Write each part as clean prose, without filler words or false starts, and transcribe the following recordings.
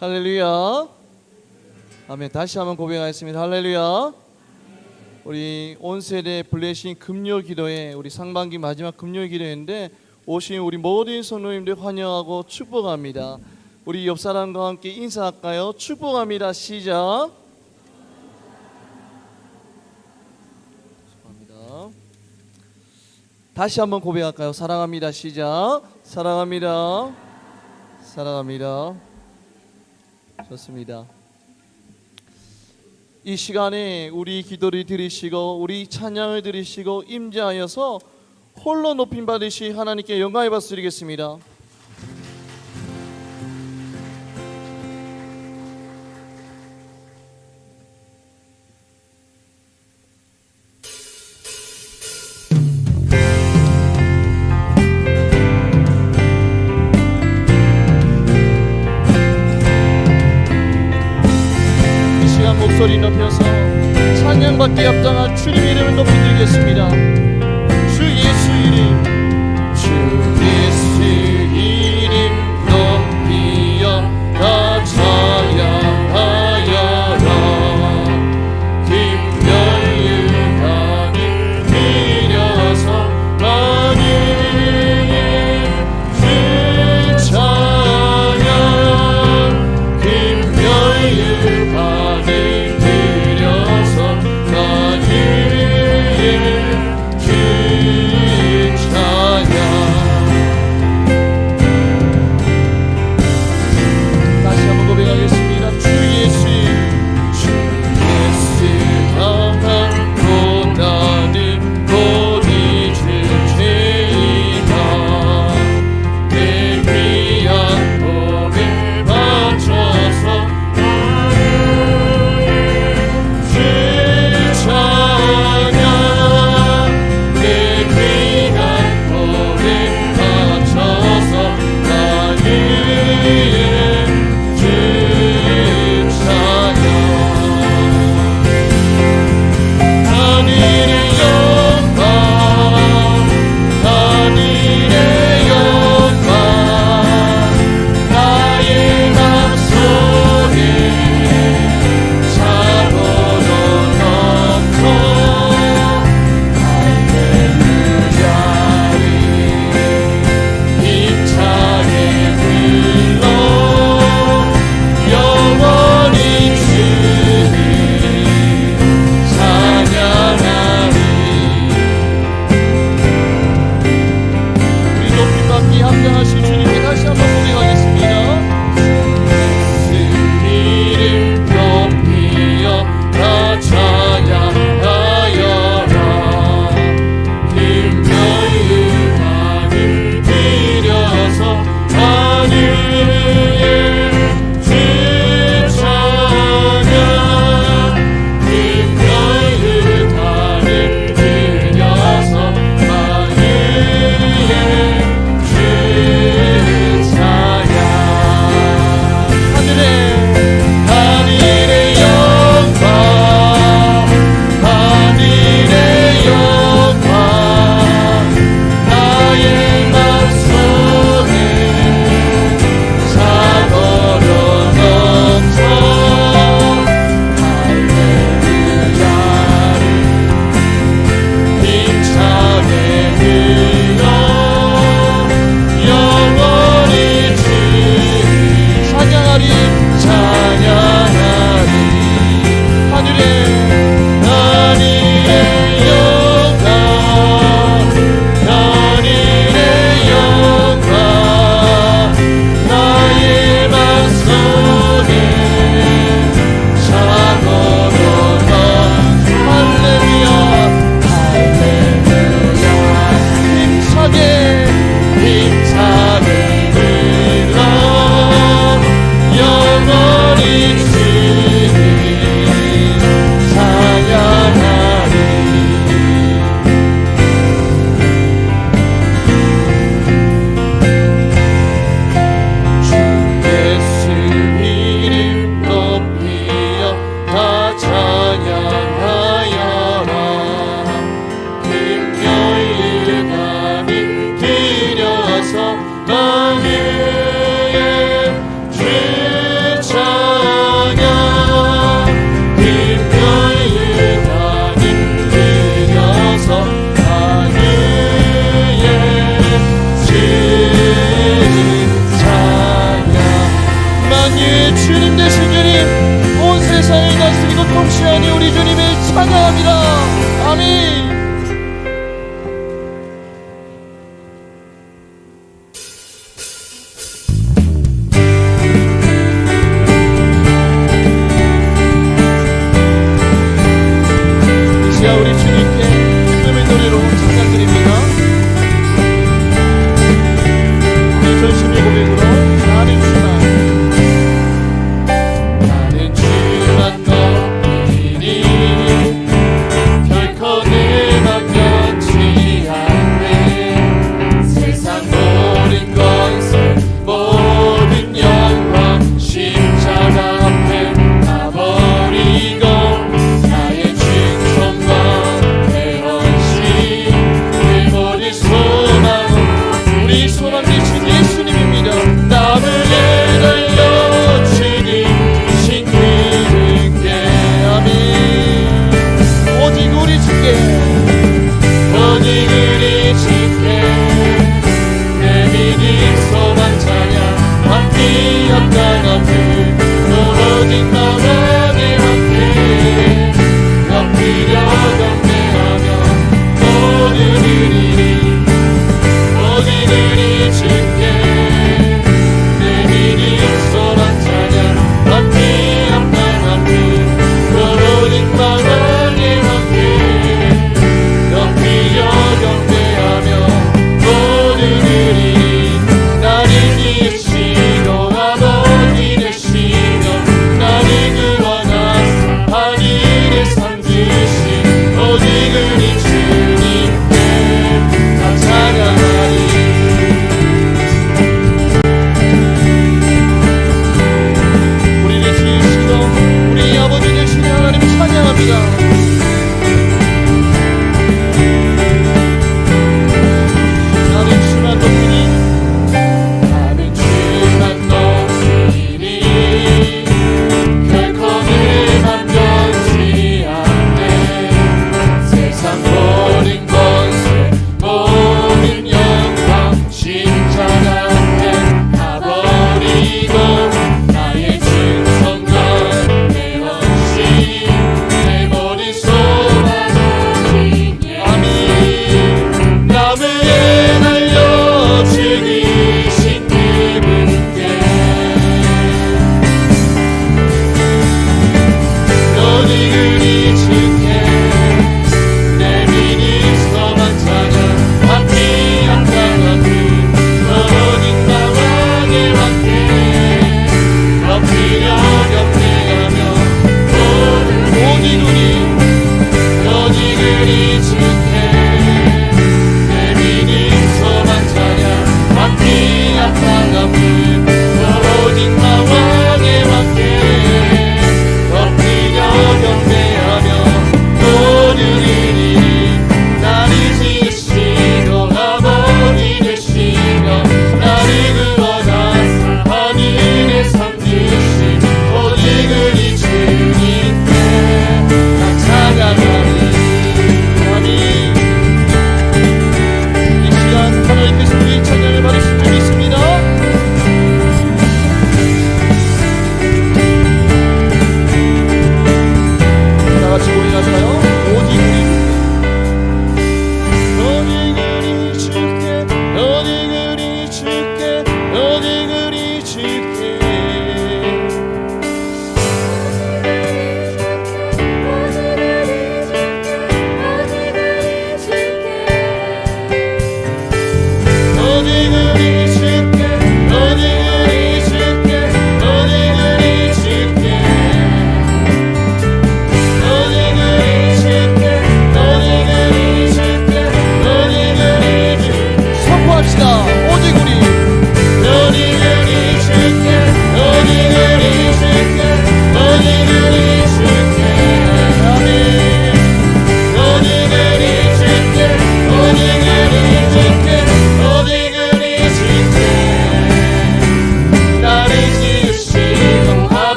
할렐루야. 아멘. 다시 한번 고백하겠습니다. 할렐루야. 우리 온 세대 블레싱 금요 기도회, 우리 상반기 마지막 금요 기도회인데 오신 우리 모든 성도님들 환영하고 축복합니다. 우리 옆 사람과 함께 인사할까요? 축복합니다. 시작. 축복합니다. 다시 한번 고백할까요? 사랑합니다. 시작. 사랑합니다. 사랑합니다. 좋습니다. 이 시간에 우리 기도를 드리시고 우리 찬양을 드리시고 임재하여서 홀로 높임 받으시 하나님께 영광의 박수 드리겠습니다. 목소리 높여서 찬양받기에 합당한 주님 이름을 높이 드리겠습니다. 주 예수 이름, 주 예수 이름 높이여 다 찬양하여라. 김멸유관을 드려서 만유의 주 찬양. 김멸유관을 드려서 만유의 주 만유의 주님 되신 주님, 온 세상을 다스리고 통치하니 우리 주님을 찬양합니다. 아멘. 우리 주님께 기쁨의 노래로 찬양드립니다. 우리 전심의 고백으로 나는 주만 넘기니 결코 내 맘 변치 않네. 세상 모든 권세 모든 영광 십자가 앞에 다 버리고 나의 우리 소망 되신 예수님입니다. 남을 내달려 주님 신 그분께 아멘. 오직 우리 주께 오직 우리 주께 내 믿음 소망 찬양 함께 합당함을 오직 나만의 함께 엎드려 경배하며 모든 일이 우리 주께 내 믿음 소망 찬양 함께 합당함을 오직 나만의 함께 엎드려 경배하며 모든 일이 나를 이으시고 아버지 되시며 나를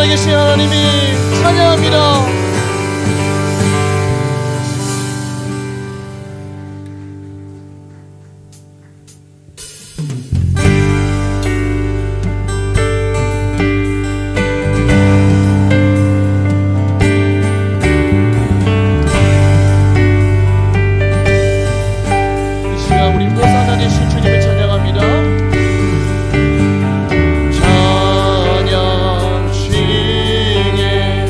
살아계신 하나님이 찬양합니다. 찬양 중에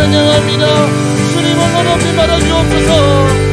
찬양합니다. 주님 홀로 높이 받아 주옵소서.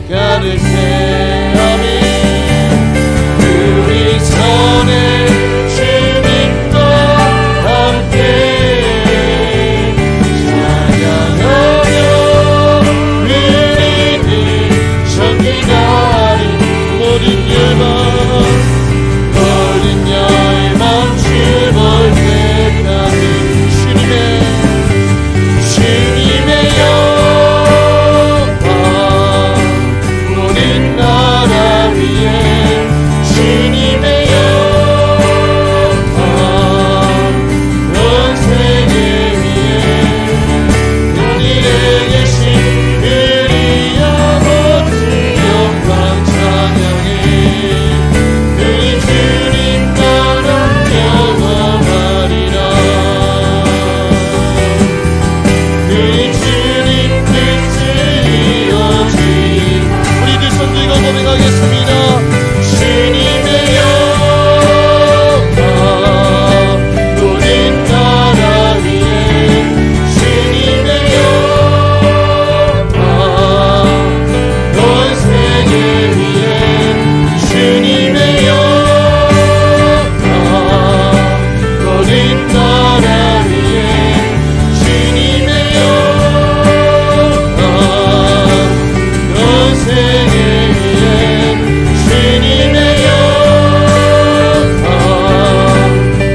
가득해 아멘. 주님의 영광 거린 나라 위에 주님의 영광 온 세계 위에 주님의 영광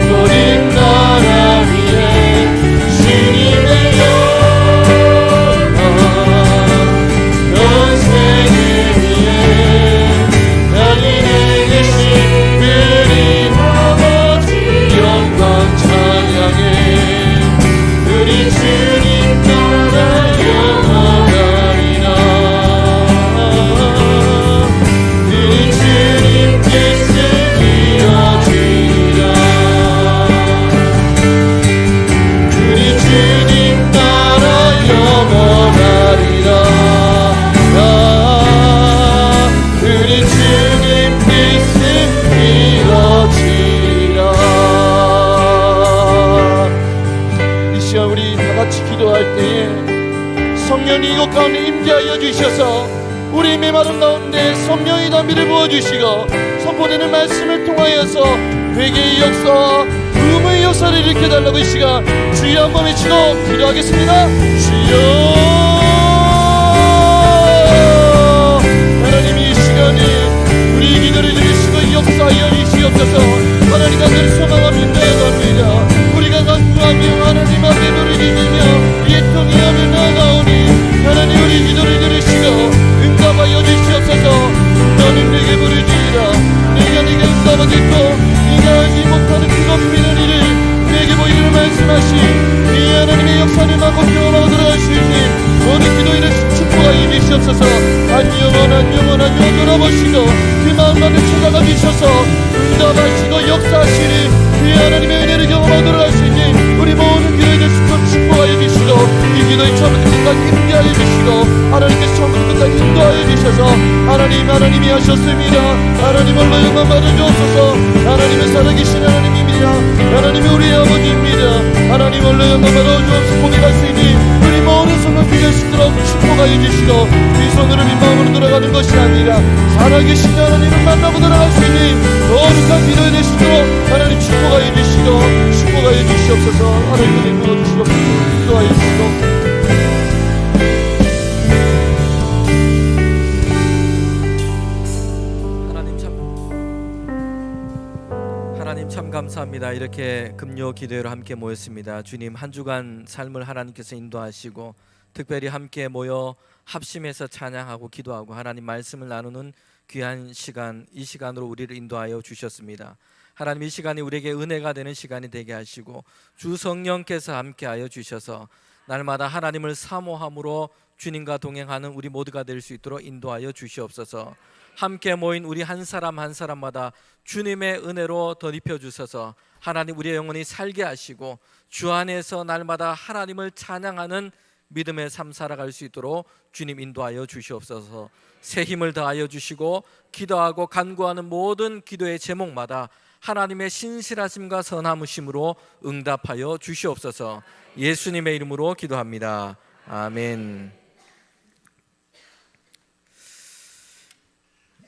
거린 나라 위에 주님의 영광 온 세계 위에 달리에 계신 우리 아버지 영광 찬양해 우리 주님 나라 영원하리라 우리 주님 뜻을 이루어지리라 우리 주님 나라 영원하리라 우리 주님 뜻을 이루어지리라. 이 시간 우리 다같이 기도할 때에 성령이 이곳 가운데 임재하여 주셔서 우리 메마름 가운데 성령의 담비를 부어주시고 선포되는 말씀을 통하여서 회개의 역사와 부흥의 역사를 일으켜달라고 이 시간 주여 한번 외치고 기도하겠습니다. 주여 하나님이 이 시간에 우리 기도를 들으시고 역사하여 주시옵소서. 하나님 앞에 소망하며 나아갑니다. 우리가 간구하며 하나님 앞에 노래 지르며 예통하며 나아가오니 하나님 우리 기도를 들으시고 응답하여 주시옵소서. 너는 내게 부르짖으라 내가 네게 응답하겠고 네가 알지 못하는 그것비는 일을 내게 보이기를 말씀하신 이 하나님의 역사를 마고 경험하고 들어갈 수 있는 모든 기도인을 축복하여 주시옵소서. 한 영혼 돌아보시고 그 마음만을 찾아가 주셔서 응답하시고 역사하시니 그 하나님의 은혜를 경험하고 들어갈 수 있는 우리 모든 기도인을 축복하여 주시고 이 기도의 처음부터 끝까지 인도하여 주시고 하나님께서 처음부터 끝까지 인도하여 주셔서 하나님이 하셨습니다. 하나님 홀로 영광 받아주옵소서. 하나님은 살아계신 하나님입니다. 하나님이 우리의 아버지입니다. 하나님 홀로 영광 받아주옵소서. 고백할 수 있는 우리 모든 성을 비길 수 있도록 축복하여 주시고 이 손으로 빈 마음으로 돌아가는 것이 아니라 살아계신 하나님을 만나고 돌아갈 수 있는 거룩한 기도에 되시도록 하나님 축복하여 주시고 축복하여 주시옵소서. 하나님 은혜 부어주시옵소서. 기도하여 주시고 하나님 참 감사합니다. 이렇게 금요 기도회로 함께 모였습니다. 주님 한 주간 삶을 하나님께서 인도하시고 특별히 함께 모여 합심해서 찬양하고 기도하고 하나님 말씀을 나누는 귀한 시간, 이 시간으로 우리를 인도하여 주셨습니다. 하나님 이 시간이 우리에게 은혜가 되는 시간이 되게 하시고 주 성령께서 함께하여 주셔서 날마다 하나님을 사모함으로 주님과 동행하는 우리 모두가 될 수 있도록 인도하여 주시옵소서. 함께 모인 우리 한 사람 한 사람마다 주님의 은혜로 덧입혀 주셔서 하나님 우리의 영혼이 살게 하시고 주 안에서 날마다 하나님을 찬양하는 믿음의 삶 살아갈 수 있도록 주님 인도하여 주시옵소서. 새 힘을 더하여 주시고 기도하고 간구하는 모든 기도의 제목마다 하나님의 신실하심과 선하심으로 응답하여 주시옵소서. 예수님의 이름으로 기도합니다. 아멘.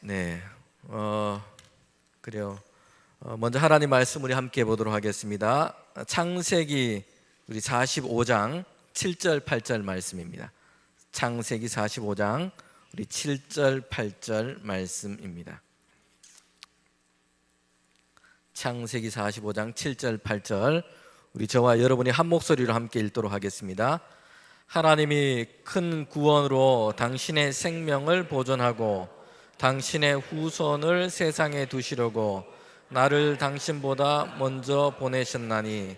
네, 그래요. 먼저 하나님 말씀 우리 함께 보도록 하겠습니다. 창세기 우리 45장 7절 8절 말씀입니다. 창세기 45장 우리 7절 8절 말씀입니다. 창세기 45장 7절 8절 우리 저와 여러분이 한 목소리로 함께 읽도록 하겠습니다. 하나님이 큰 구원으로 당신의 생명을 보존하고 당신의 후손을 세상에 두시려고 나를 당신보다 먼저 보내셨나니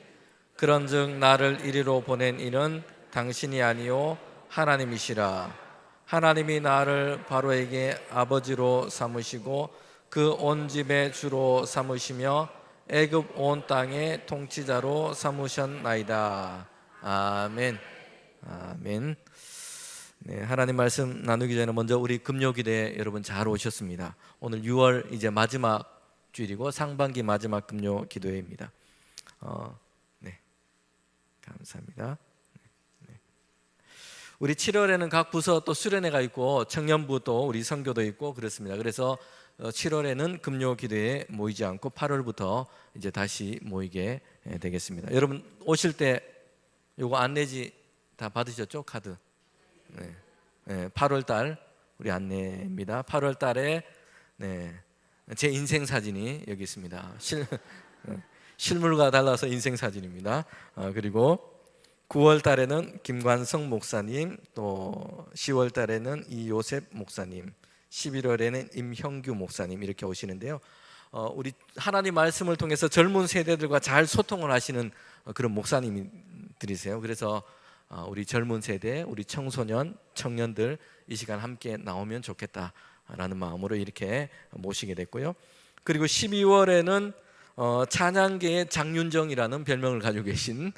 그런즉 나를 이리로 보낸 이는 당신이 아니요 하나님이시라. 하나님이 나를 바로에게 아버지로 삼으시고 그 온 집의 주로 삼으시며 애굽 온 땅의 통치자로 삼으셨나이다. 아멘. 아멘. 네, 하나님 말씀 나누기 전에 먼저 우리 금요기도에 여러분 잘 오셨습니다. 오늘 6월 이제 마지막 주일이고 상반기 마지막 금요 기도회입니다. 네, 감사합니다. 네. 우리 7월에는 각 부서 또 수련회가 있고 청년부 또 우리 선교도 있고 그렇습니다. 그래서 7월에는 금요 기도에 모이지 않고 8월부터 이제 다시 모이게 되겠습니다. 여러분 오실 때 요거 안내지 다 받으셨죠? 카드. 네. 8월 달 우리 안내입니다. 8월 달에 제 인생 사진이 여기 있습니다. 실물과 달라서 인생 사진입니다. 그리고 9월 달에는 김관성 목사님, 또 10월 달에는 이요셉 목사님, 11월에는 임형규 목사님 이렇게 오시는데요. 우리 하나님 말씀을 통해서 젊은 세대들과 잘 소통을 하시는 그런 목사님들이세요. 그래서 우리 젊은 세대, 우리 청소년, 청년들 이 시간 함께 나오면 좋겠다라는 마음으로 이렇게 모시게 됐고요. 그리고 12월에는 찬양계의 장윤정이라는 별명을 가지고 계신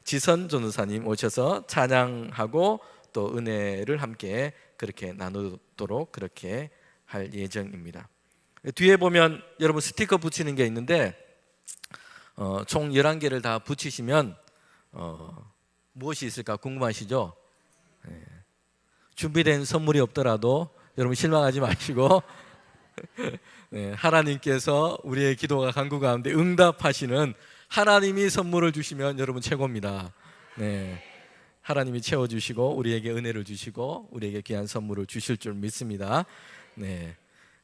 지선 전도사님 오셔서 찬양하고 또 은혜를 함께 그렇게 나누도록 그렇게 할 예정입니다. 뒤에 보면 여러분 스티커 붙이는 게 있는데 총 11개를 다 붙이시면 무엇이 있을까 궁금하시죠? 준비된 선물이 없더라도 여러분 실망하지 마시고 하나님께서 우리의 기도가 간구 가운데 응답하시는 하나님이 선물을 주시면 여러분 최고입니다. 하나님이 채워주시고 우리에게 은혜를 주시고 우리에게 귀한 선물을 주실 줄 믿습니다.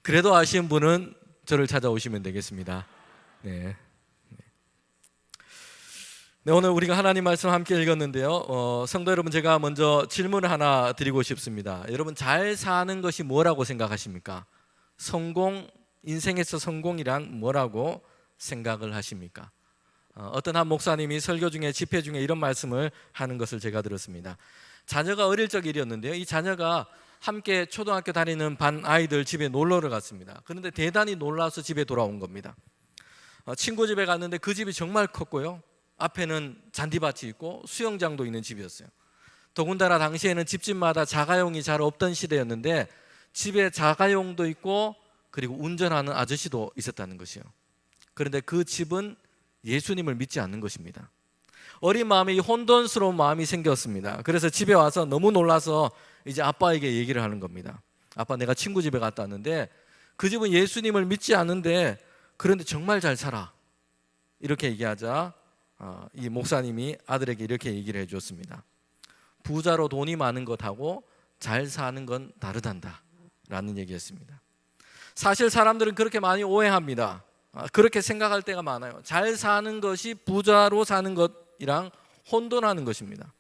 그래도 아쉬운 분은 저를 찾아오시면 되겠습니다. 오늘 우리가 하나님 말씀 함께 읽었는데요. 성도 여러분, 제가 먼저 질문을 하나 드리고 싶습니다. 여러분 잘 사는 것이 뭐라고 생각하십니까? 인생에서 성공이란 뭐라고 생각을 하십니까? 어떤 한 목사님이 설교 중에 집회 중에 이런 말씀을 하는 것을 제가 들었습니다. 자녀가 어릴 적 일이었는데요. 이 자녀가 함께 초등학교 다니는 반 아이들 집에 놀러를 갔습니다. 그런데 대단히 놀라서 집에 돌아온 겁니다. 친구 집에 갔는데 그 집이 정말 컸고요. 앞에는 잔디밭이 있고 수영장도 있는 집이었어요. 더군다나 당시에는 집집마다 자가용이 잘 없던 시대였는데 집에 자가용도 있고 그리고 운전하는 아저씨도 있었다는 것이요. 그런데 그 집은 예수님을 믿지 않는 것입니다. 어린 마음에 이 혼돈스러운 마음이 생겼습니다. 그래서 집에 와서 너무 놀라서 이제 아빠에게 얘기를 하는 겁니다. 아빠, 내가 친구 집에 갔다 왔는데 그 집은 예수님을 믿지 않는데 그런데 정말 잘 살아. 이렇게 얘기하자 이 목사님이 아들에게 이렇게 얘기를 해줬습니다. 부자로 돈이 많은 것하고 잘 사는 건 다르단다 라는 얘기였습니다. 사실 사람들은 그렇게 많이 오해합니다. 그렇게 생각할 때가 많아요. 잘 사는 것이 부자로 사는 것이랑 혼돈하는 것입니다.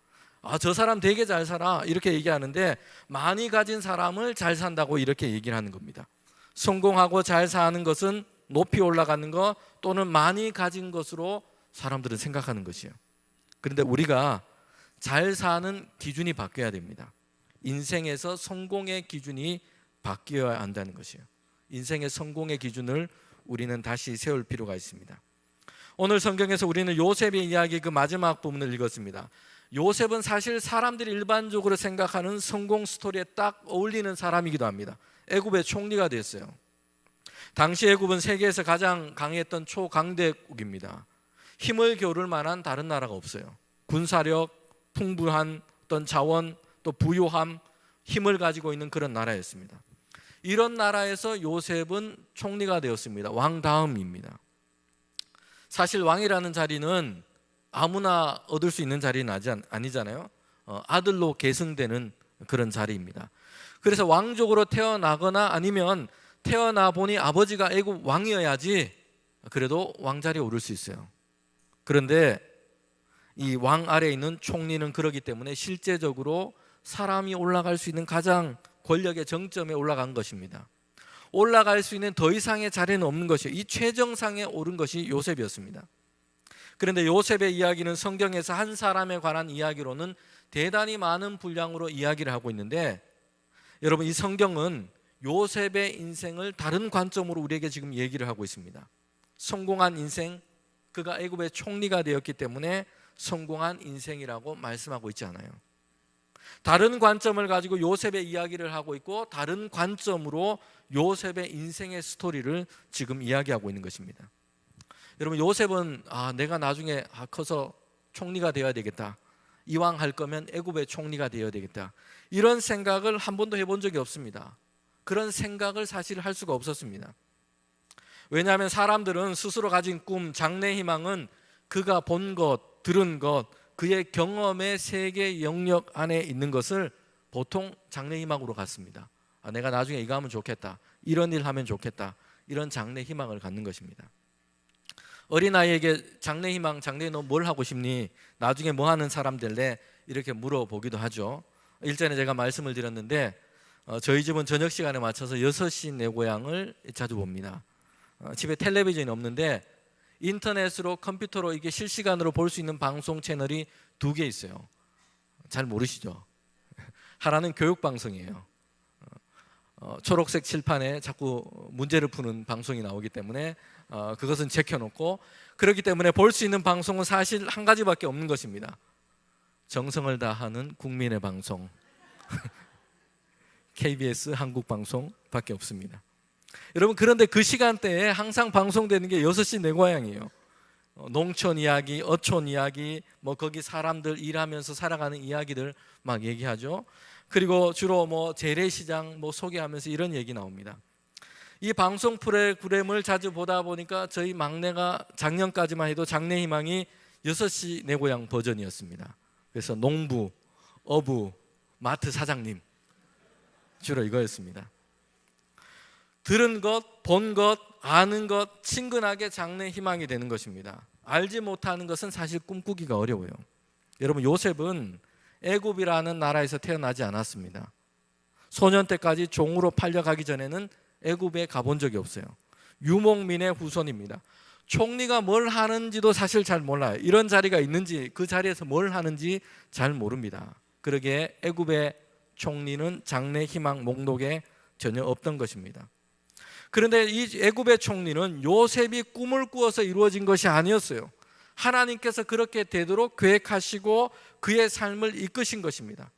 저 사람 되게 잘 살아 이렇게 얘기하는데 많이 가진 사람을 잘 산다고 이렇게 얘기를 하는 겁니다. 성공하고 잘 사는 것은 높이 올라가는 것 또는 많이 가진 것으로 사람들은 생각하는 것이에요. 그런데 우리가 잘 사는 기준이 바뀌어야 됩니다. 인생에서 성공의 기준이 바뀌어야 한다는 것이에요. 인생의 성공의 기준을 우리는 다시 세울 필요가 있습니다. 오늘 성경에서 우리는 요셉의 이야기 그 마지막 부분을 읽었습니다. 요셉은 사실 사람들이 일반적으로 생각하는 성공 스토리에 딱 어울리는 사람이기도 합니다. 애굽의 총리가 됐어요. 당시 애굽은 세계에서 가장 강했던 초강대국입니다. 힘을 겨룰 만한 다른 나라가 없어요. 군사력, 풍부한 어떤 자원, 또 부유함, 힘을 가지고 있는 그런 나라였습니다. 이런 나라에서 요셉은 총리가 되었습니다. 왕 다음입니다. 사실 왕이라는 자리는 아무나 얻을 수 있는 자리는 아니잖아요. 아들로 계승되는 그런 자리입니다. 그래서 왕족으로 태어나거나 아니면 태어나 보니 아버지가 애굽 왕이어야지 그래도 왕자리에 오를 수 있어요. 그런데 이 왕 아래에 있는 총리는 그러기 때문에 실제적으로 사람이 올라갈 수 있는 가장 권력의 정점에 올라간 것입니다. 올라갈 수 있는 더 이상의 자리는 없는 것이에요. 이 최정상에 오른 것이 요셉이었습니다. 그런데 요셉의 이야기는 성경에서 한 사람에 관한 이야기로는 대단히 많은 분량으로 이야기를 하고 있는데 여러분 이 성경은 요셉의 인생을 다른 관점으로 우리에게 지금 얘기를 하고 있습니다. 성공한 인생, 그가 애굽의 총리가 되었기 때문에 성공한 인생이라고 말씀하고 있지 않아요. 다른 관점을 가지고 요셉의 이야기를 하고 있고 다른 관점으로 요셉의 인생의 스토리를 지금 이야기하고 있는 것입니다. 여러분 요셉은 내가 나중에 커서 총리가 되어야 되겠다 이왕 할 거면 애굽의 총리가 되어야 되겠다. 이런 생각을 한 번도 해본 적이 없습니다. 그런 생각을 사실 할 수가 없었습니다. 왜냐하면 사람들은 스스로 가진 꿈, 장래 희망은 그가 본 것, 들은 것, 그의 경험의 세계 영역 안에 있는 것을 보통 장래 희망으로 갖습니다. 내가 나중에 이거 하면 좋겠다, 이런 일 하면 좋겠다, 이런 장래 희망을 갖는 것입니다. 어린아이에게 장래 희망, 장래에 너 뭘 하고 싶니? 나중에 뭐 하는 사람 될래? 이렇게 물어보기도 하죠. 일전에 제가 말씀을 드렸는데 저희 집은 저녁 시간에 맞춰서 6시 내 고향을 자주 봅니다. 집에 텔레비전이 없는데 인터넷으로, 컴퓨터로 이게 실시간으로 볼 수 있는 방송 채널이 2개 있어요. 잘 모르시죠? 하나는 교육방송이에요. 초록색 칠판에 자꾸 문제를 푸는 방송이 나오기 때문에 그것은 제껴놓고, 그렇기 때문에 볼 수 있는 방송은 사실 한 가지밖에 없는 것입니다. 정성을 다하는 국민의 방송 KBS 한국방송밖에 없습니다. 여러분, 그런데 그 시간대에 항상 방송되는 게 6시 내 고향이에요. 농촌 이야기, 어촌 이야기, 뭐 거기 사람들 일하면서 살아가는 이야기들 막 얘기하죠. 그리고 주로 뭐 재래시장 뭐 소개하면서 이런 얘기 나옵니다. 이 방송 프로그램을 자주 보다 보니까 저희 막내가 작년까지만 해도 장래 희망이 6시 내 고향 버전이었습니다. 그래서 농부, 어부, 마트 사장님, 주로 이거였습니다. 들은 것, 본 것, 아는 것, 친근하게 장래 희망이 되는 것입니다. 알지 못하는 것은 사실 꿈꾸기가 어려워요. 여러분, 요셉은 애굽이라는 나라에서 태어나지 않았습니다. 소년 때까지 종으로 팔려가기 전에는 애굽에 가본 적이 없어요. 유목민의 후손입니다. 총리가 뭘 하는지도 사실 잘 몰라요. 이런 자리가 있는지, 그 자리에서 뭘 하는지 잘 모릅니다. 그러기에 애굽의 총리는 장래 희망 목록에 전혀 없던 것입니다. 그런데 이 애굽의 총리는 요셉이 꿈을 꾸어서 이루어진 것이 아니었어요. 하나님께서 그렇게 되도록 계획하시고 그의 삶을 이끄신 것입니다.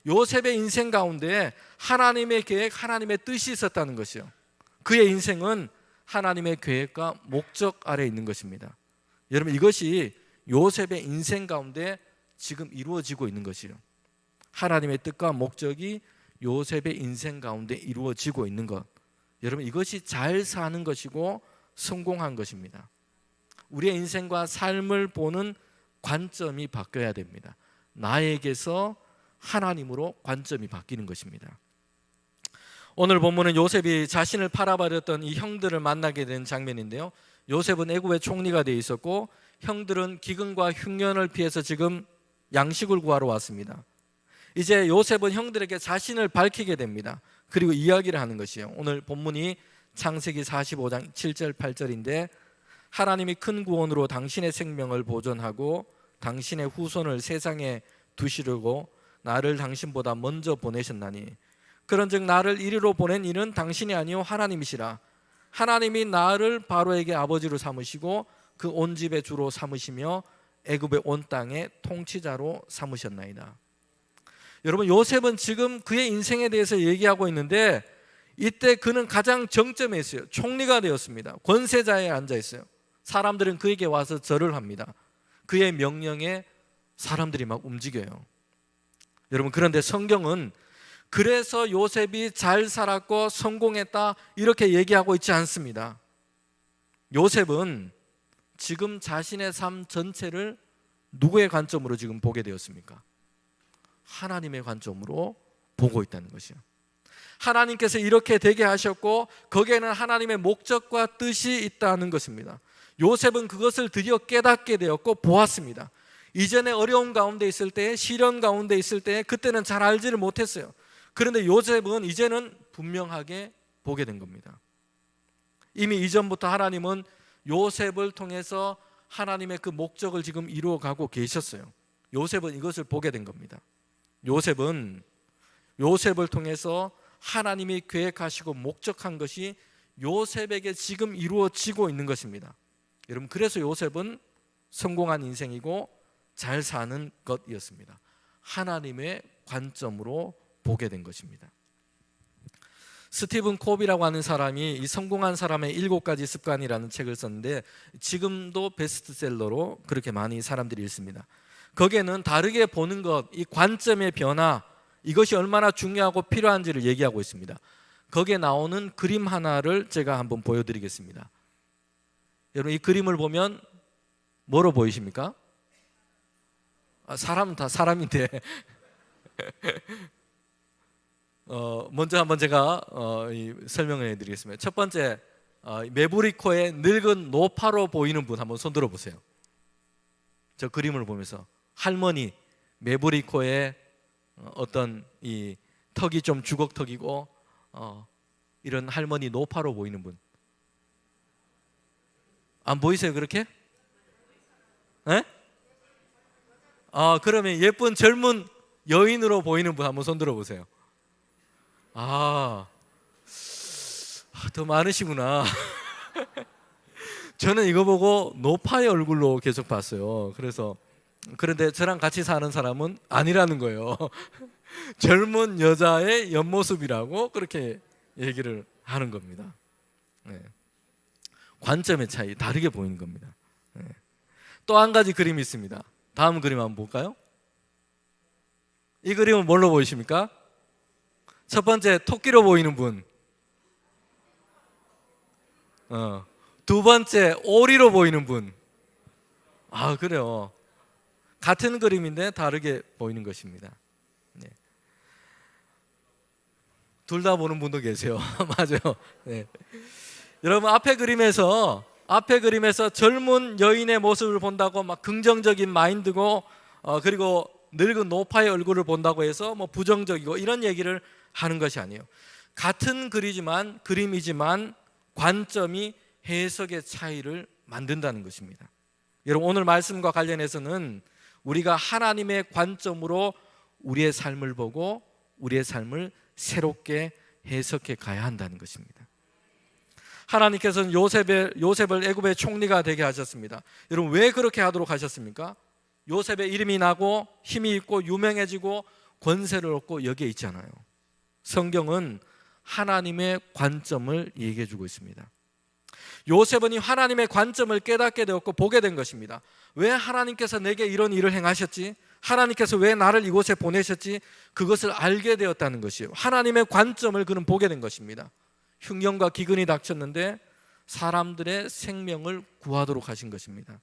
요셉의 인생 가운데 하나님의 계획, 하나님의 뜻이 있었다는 것이요. 그의 인생은 하나님의 계획과 목적 아래 있는 것입니다. 여러분, 이것이 요셉의 인생 가운데 지금 이루어지고 있는 것이요. 하나님의 뜻과 목적이 요셉의 인생 가운데 이루어지고 있는 것. 여러분, 이것이 잘 사는 것이고 성공한 것입니다. 우리의 인생과 삶을 보는 관점이 바뀌어야 됩니다. 나에게서 하나님으로 관점이 바뀌는 것입니다. 오늘 본문은 요셉이 자신을 팔아버렸던 이 형들을 만나게 된 장면인데요. 요셉은 애굽의 총리가 되어 있었고 형들은 기근과 흉년을 피해서 지금 양식을 구하러 왔습니다. 이제 요셉은 형들에게 자신을 밝히게 됩니다. 그리고 이야기를 하는 것이에요. 오늘 본문이 창세기 45장 7절 8절인데 하나님이 큰 구원으로 당신의 생명을 보존하고 당신의 후손을 세상에 두시려고 나를 당신보다 먼저 보내셨나니 그런즉 나를 이리로 보낸 이는 당신이 아니요 하나님이시라. 하나님이 나를 바로에게 아버지로 삼으시고 그 온 집의 주로 삼으시며 애굽의 온 땅의 통치자로 삼으셨나이다. 여러분, 요셉은 지금 그의 인생에 대해서 얘기하고 있는데 이때 그는 가장 정점에 있어요. 총리가 되었습니다. 권세자에 앉아 있어요. 사람들은 그에게 와서 절을 합니다. 그의 명령에 사람들이 막 움직여요. 여러분, 그런데 성경은 그래서 요셉이 잘 살았고 성공했다 이렇게 얘기하고 있지 않습니다. 요셉은 지금 자신의 삶 전체를 누구의 관점으로 지금 보게 되었습니까? 하나님의 관점으로 보고 있다는 것이요. 하나님께서 이렇게 되게 하셨고 거기에는 하나님의 목적과 뜻이 있다는 것입니다. 요셉은 그것을 드디어 깨닫게 되었고 보았습니다. 이전에 어려운 가운데 있을 때, 시련 가운데 있을 때 그때는 잘 알지를 못했어요. 그런데 요셉은 이제는 분명하게 보게 된 겁니다. 이미 이전부터 하나님은 요셉을 통해서 하나님의 그 목적을 지금 이루어가고 계셨어요. 요셉은 이것을 보게 된 겁니다. 요셉은 요셉을 통해서 하나님이 계획하시고 목적한 것이 요셉에게 지금 이루어지고 있는 것입니다. 여러분, 그래서 요셉은 성공한 인생이고 잘 사는 것이었습니다. 하나님의 관점으로 보게 된 것입니다. 스티븐 콥이라고 하는 사람이 이 성공한 사람의 7가지 습관이라는 책을 썼는데 지금도 베스트셀러로 그렇게 많이 사람들이 읽습니다. 거기에는 다르게 보는 것, 이 관점의 변화, 이것이 얼마나 중요하고 필요한지를 얘기하고 있습니다. 거기에 나오는 그림 하나를 제가 한번 보여드리겠습니다. 여러분, 이 그림을 보면 뭐로 보이십니까? 사람은 다 사람인데 먼저 한번 제가 설명을 해드리겠습니다. 첫 번째, 메브리코의 늙은 노파로 보이는 분 한번 손 들어보세요. 저 그림을 보면서 할머니 메브리코의 어떤 이 턱이 좀 주걱턱이고 이런 할머니 노파로 보이는 분 안 보이세요? 그렇게? 네? 그러면 예쁜 젊은 여인으로 보이는 분 한번 손 들어보세요. 더 많으시구나. 저는 이거 보고 노파의 얼굴로 계속 봤어요. 그런데 저랑 같이 사는 사람은 아니라는 거예요. 젊은 여자의 옆모습이라고 그렇게 얘기를 하는 겁니다. 네. 관점의 차이, 다르게 보이는 겁니다. 네. 또 한 가지 그림이 있습니다. 다음 그림 한번 볼까요? 이 그림은 뭘로 보이십니까? 첫 번째, 토끼로 보이는 분. 두 번째, 오리로 보이는 분. 그래요. 같은 그림인데 다르게 보이는 것입니다. 네. 둘 다 보는 분도 계세요. 맞아요. 네. 여러분, 앞에 그림에서 젊은 여인의 모습을 본다고 막 긍정적인 마인드고 그리고 늙은 노파의 얼굴을 본다고 해서 뭐 부정적이고 이런 얘기를 하는 것이 아니에요. 같은 그림이지만 관점이 해석의 차이를 만든다는 것입니다. 여러분, 오늘 말씀과 관련해서는 우리가 하나님의 관점으로 우리의 삶을 보고 우리의 삶을 새롭게 해석해 가야 한다는 것입니다. 하나님께서는 요셉을 애굽의 총리가 되게 하셨습니다. 여러분, 왜 그렇게 하도록 하셨습니까? 요셉의 이름이 나고 힘이 있고 유명해지고 권세를 얻고 여기에 있잖아요. 성경은 하나님의 관점을 얘기해 주고 있습니다. 요셉은 이 하나님의 관점을 깨닫게 되었고 보게 된 것입니다. 왜 하나님께서 내게 이런 일을 행하셨지? 하나님께서 왜 나를 이곳에 보내셨지? 그것을 알게 되었다는 것이에요. 하나님의 관점을 그는 보게 된 것입니다. 흉년과 기근이 닥쳤는데 사람들의 생명을 구하도록 하신 것입니다.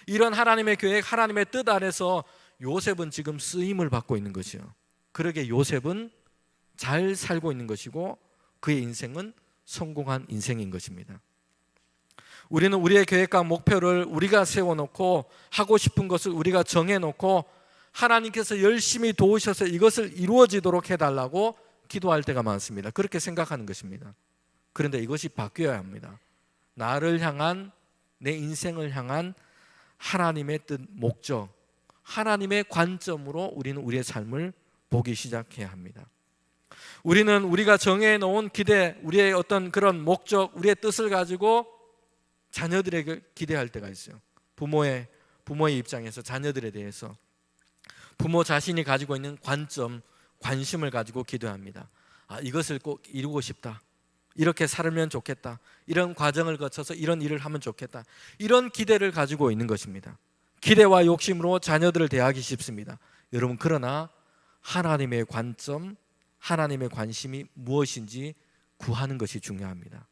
이런 하나님의 계획, 하나님의 뜻 안에서 요셉은 지금 쓰임을 받고 있는 것이요. 그러게 요셉은 잘 살고 있는 것이고 그의 인생은 성공한 인생인 것입니다. 우리는 우리의 계획과 목표를 우리가 세워놓고 하고 싶은 것을 우리가 정해놓고 하나님께서 열심히 도우셔서 이것을 이루어지도록 해달라고 기도할 때가 많습니다. 그렇게 생각하는 것입니다. 그런데 이것이 바뀌어야 합니다. 나를 향한, 내 인생을 향한 하나님의 뜻, 목적, 하나님의 관점으로 우리는 우리의 삶을 보기 시작해야 합니다. 우리는 우리가 정해놓은 기대, 우리의 어떤 그런 목적, 우리의 뜻을 가지고 자녀들에게 기대할 때가 있어요. 부모의 입장에서 자녀들에 대해서 부모 자신이 가지고 있는 관점, 관심을 가지고 기도합니다. 이것을 꼭 이루고 싶다. 이렇게 살면 좋겠다. 이런 과정을 거쳐서 이런 일을 하면 좋겠다. 이런 기대를 가지고 있는 것입니다. 기대와 욕심으로 자녀들을 대하기 쉽습니다. 여러분, 그러나 하나님의 관점, 하나님의 관심이 무엇인지 구하는 것이 중요합니다.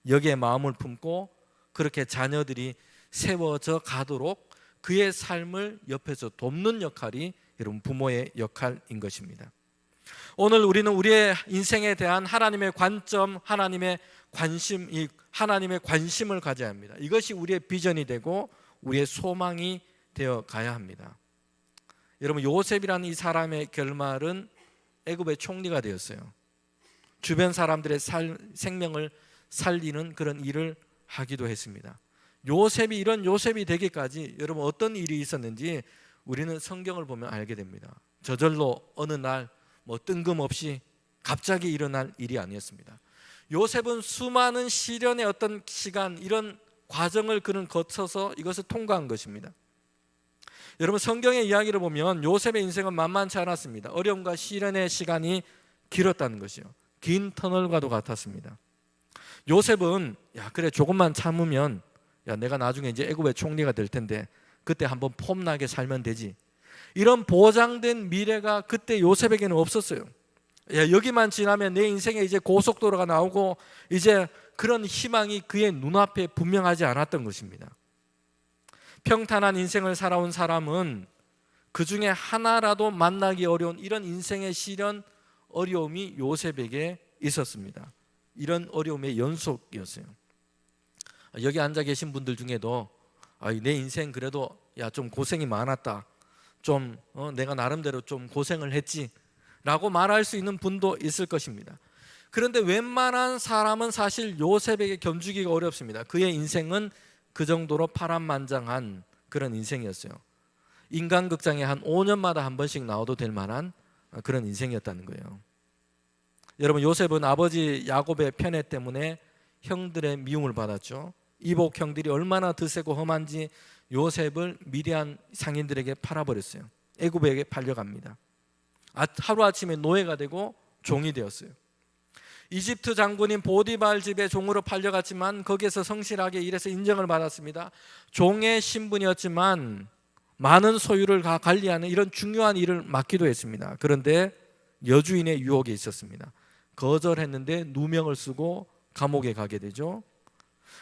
여기에 마음을 품고 그렇게 자녀들이 세워져 가도록 그의 삶을 옆에서 돕는 역할이 여러분 부모의 역할인 것입니다. 오늘 우리는 우리의 인생에 대한 하나님의 관점, 하나님의 관심을 가져야 합니다. 이것이 우리의 비전이 되고 우리의 소망이 되어 가야 합니다. 여러분, 요셉이라는 이 사람의 결말은 애굽의 총리가 되었어요. 주변 사람들의 생명을 살리는 그런 일을 하기도 했습니다. 이런 요셉이 되기까지 여러분 어떤 일이 있었는지 우리는 성경을 보면 알게 됩니다. 저절로 어느 날 뜬금없이 갑자기 일어날 일이 아니었습니다. 요셉은 수많은 시련의 어떤 시간, 이런 과정을 그는 거쳐서 이것을 통과한 것입니다. 여러분, 성경의 이야기를 보면 요셉의 인생은 만만치 않았습니다. 어려움과 시련의 시간이 길었다는 것이요. 긴 터널과도 같았습니다. 요셉은 그래 조금만 참으면 내가 나중에 이제 애굽의 총리가 될 텐데 그때 한번 폼나게 살면 되지. 이런 보장된 미래가 그때 요셉에게는 없었어요. 야, 여기만 지나면 내 인생에 이제 고속도로가 나오고 이제 그런 희망이 그의 눈앞에 분명하지 않았던 것입니다. 평탄한 인생을 살아온 사람은 그 중에 하나라도 만나기 어려운 이런 인생의 시련, 어려움이 요셉에게 있었습니다. 이런 어려움의 연속이었어요. 여기 앉아 계신 분들 중에도 내 인생 그래도 좀 고생이 많았다, 좀 내가 나름대로 좀 고생을 했지 라고 말할 수 있는 분도 있을 것입니다. 그런데 웬만한 사람은 사실 요셉에게 견주기가 어렵습니다. 그의 인생은 그 정도로 파란만장한 그런 인생이었어요. 인간극장에 한 5년마다 한 번씩 나와도 될 만한 그런 인생이었다는 거예요. 여러분, 요셉은 아버지 야곱의 편애 때문에 형들의 미움을 받았죠. 이복 형들이 얼마나 드세고 험한지 요셉을 미디안 상인들에게 팔아버렸어요. 애굽에게 팔려갑니다. 하루아침에 노예가 되고 종이 되었어요. 이집트 장군인 보디발 집에 종으로 팔려갔지만 거기에서 성실하게 일해서 인정을 받았습니다. 종의 신분이었지만 많은 소유를 관리하는 이런 중요한 일을 맡기도 했습니다. 그런데 여주인의 유혹이 있었습니다. 거절했는데 누명을 쓰고 감옥에 가게 되죠.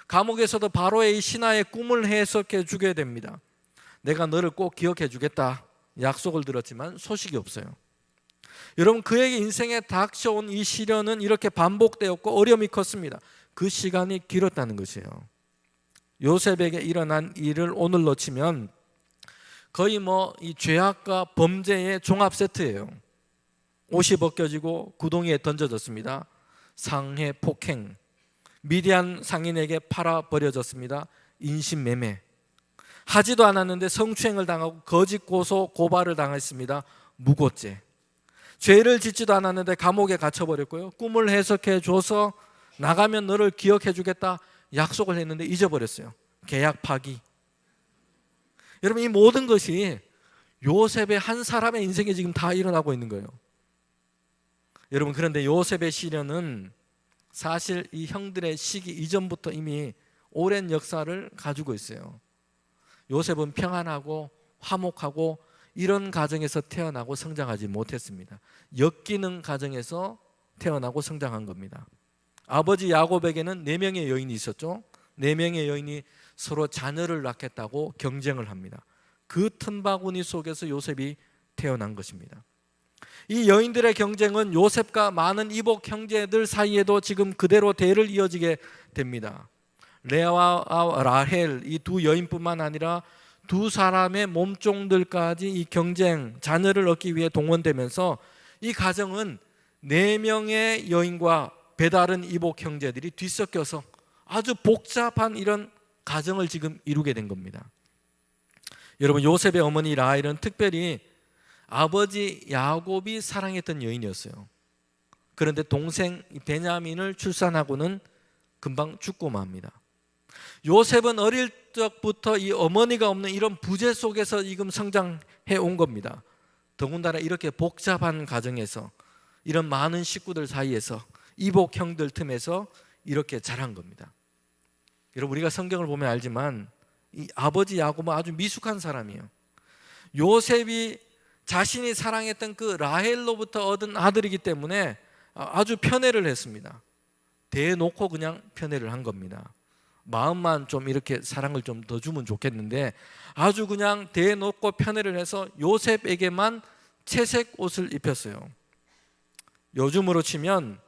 감옥에서도 바로의 이 신하의 꿈을 해석해 주게 됩니다. 내가 너를 꼭 기억해 주겠다 약속을 들었지만 소식이 없어요. 여러분, 그에게 인생에 닥쳐온 이 시련은 이렇게 반복되었고 어려움이 컸습니다. 그 시간이 길었다는 것이에요. 요셉에게 일어난 일을 오늘로 치면 거의 이 죄악과 범죄의 종합 세트예요. 옷이 벗겨지고 구덩이에 던져졌습니다. 상해, 폭행, 미디안 상인에게 팔아버려졌습니다. 인신매매, 하지도 않았는데 성추행을 당하고 거짓 고소 고발을 당했습니다. 무고죄, 죄를 짓지도 않았는데 감옥에 갇혀버렸고요. 꿈을 해석해 줘서 나가면 너를 기억해 주겠다 약속을 했는데 잊어버렸어요. 계약 파기. 여러분, 이 모든 것이 요셉의 한 사람의 인생에 지금 다 일어나고 있는 거예요. 여러분, 그런데 요셉의 시련은 사실 이 형들의 시기 이전부터 이미 오랜 역사를 가지고 있어요. 요셉은 평안하고 화목하고 이런 가정에서 태어나고 성장하지 못했습니다. 엮이는 가정에서 태어나고 성장한 겁니다. 아버지 야곱에게는 4명의 여인이 있었죠. 4명의 여인이 서로 자녀를 낳겠다고 경쟁을 합니다. 그 틈바구니 속에서 요셉이 태어난 것입니다. 이 여인들의 경쟁은 요셉과 많은 이복 형제들 사이에도 지금 그대로 대를 이어지게 됩니다. 레아와 라헬, 이 두 여인뿐만 아니라 두 사람의 몸종들까지 이 경쟁, 자녀를 얻기 위해 동원되면서 이 가정은 4명의 여인과 배다른 이복 형제들이 뒤섞여서 아주 복잡한 이런 가정을 지금 이루게 된 겁니다. 여러분, 요셉의 어머니 라헬은 특별히 아버지 야곱이 사랑했던 여인이었어요. 그런데 동생 베냐민을 출산하고는 금방 죽고 맙니다. 요셉은 어릴 적부터 이 어머니가 없는 이런 부재 속에서 지금 성장해 온 겁니다. 더군다나 이렇게 복잡한 가정에서 이런 많은 식구들 사이에서 이복 형들 틈에서 이렇게 자란 겁니다. 여러분, 우리가 성경을 보면 알지만 이 아버지 야곱은 아주 미숙한 사람이에요. 요셉이 자신이 사랑했던 그 라헬로부터 얻은 아들이기 때문에 아주 편애를 했습니다. 대놓고 그냥 편애를 한 겁니다. 마음만 좀 이렇게 사랑을 좀 더 주면 좋겠는데 아주 그냥 대놓고 편애를 해서 요셉에게만 채색 옷을 입혔어요. 요즘으로 치면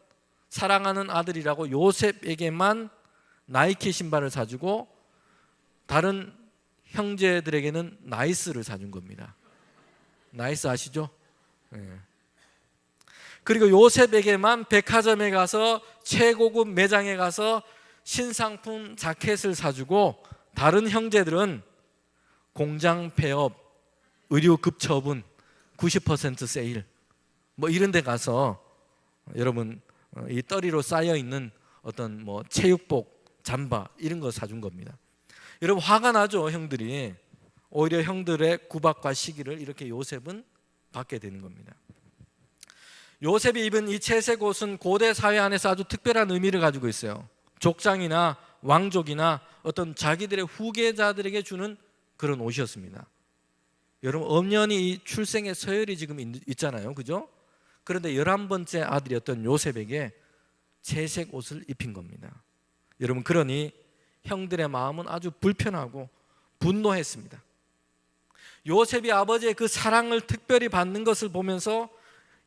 사랑하는 아들이라고 요셉에게만 나이키 신발을 사주고 다른 형제들에게는 나이스를 사준 겁니다. 나이스 아시죠? 네. 그리고 요셉에게만 백화점에 가서 최고급 매장에 가서 신상품 자켓을 사주고 다른 형제들은 공장 폐업, 의류 급처분, 90% 세일 이런 데 가서 여러분 이 떨이로 쌓여 있는 어떤 체육복, 잠바 이런 거 사준 겁니다. 여러분, 화가 나죠, 형들이. 오히려 형들의 구박과 시기를 이렇게 요셉은 받게 되는 겁니다. 요셉이 입은 이 채색 옷은 고대 사회 안에서 아주 특별한 의미를 가지고 있어요. 족장이나 왕족이나 어떤 자기들의 후계자들에게 주는 그런 옷이었습니다. 여러분 엄연히 이 출생의 서열이 지금 있잖아요, 그죠? 그런데 11번째 아들이었던 요셉에게 채색 옷을 입힌 겁니다. 여러분, 그러니 형들의 마음은 아주 불편하고 분노했습니다. 요셉이 아버지의 그 사랑을 특별히 받는 것을 보면서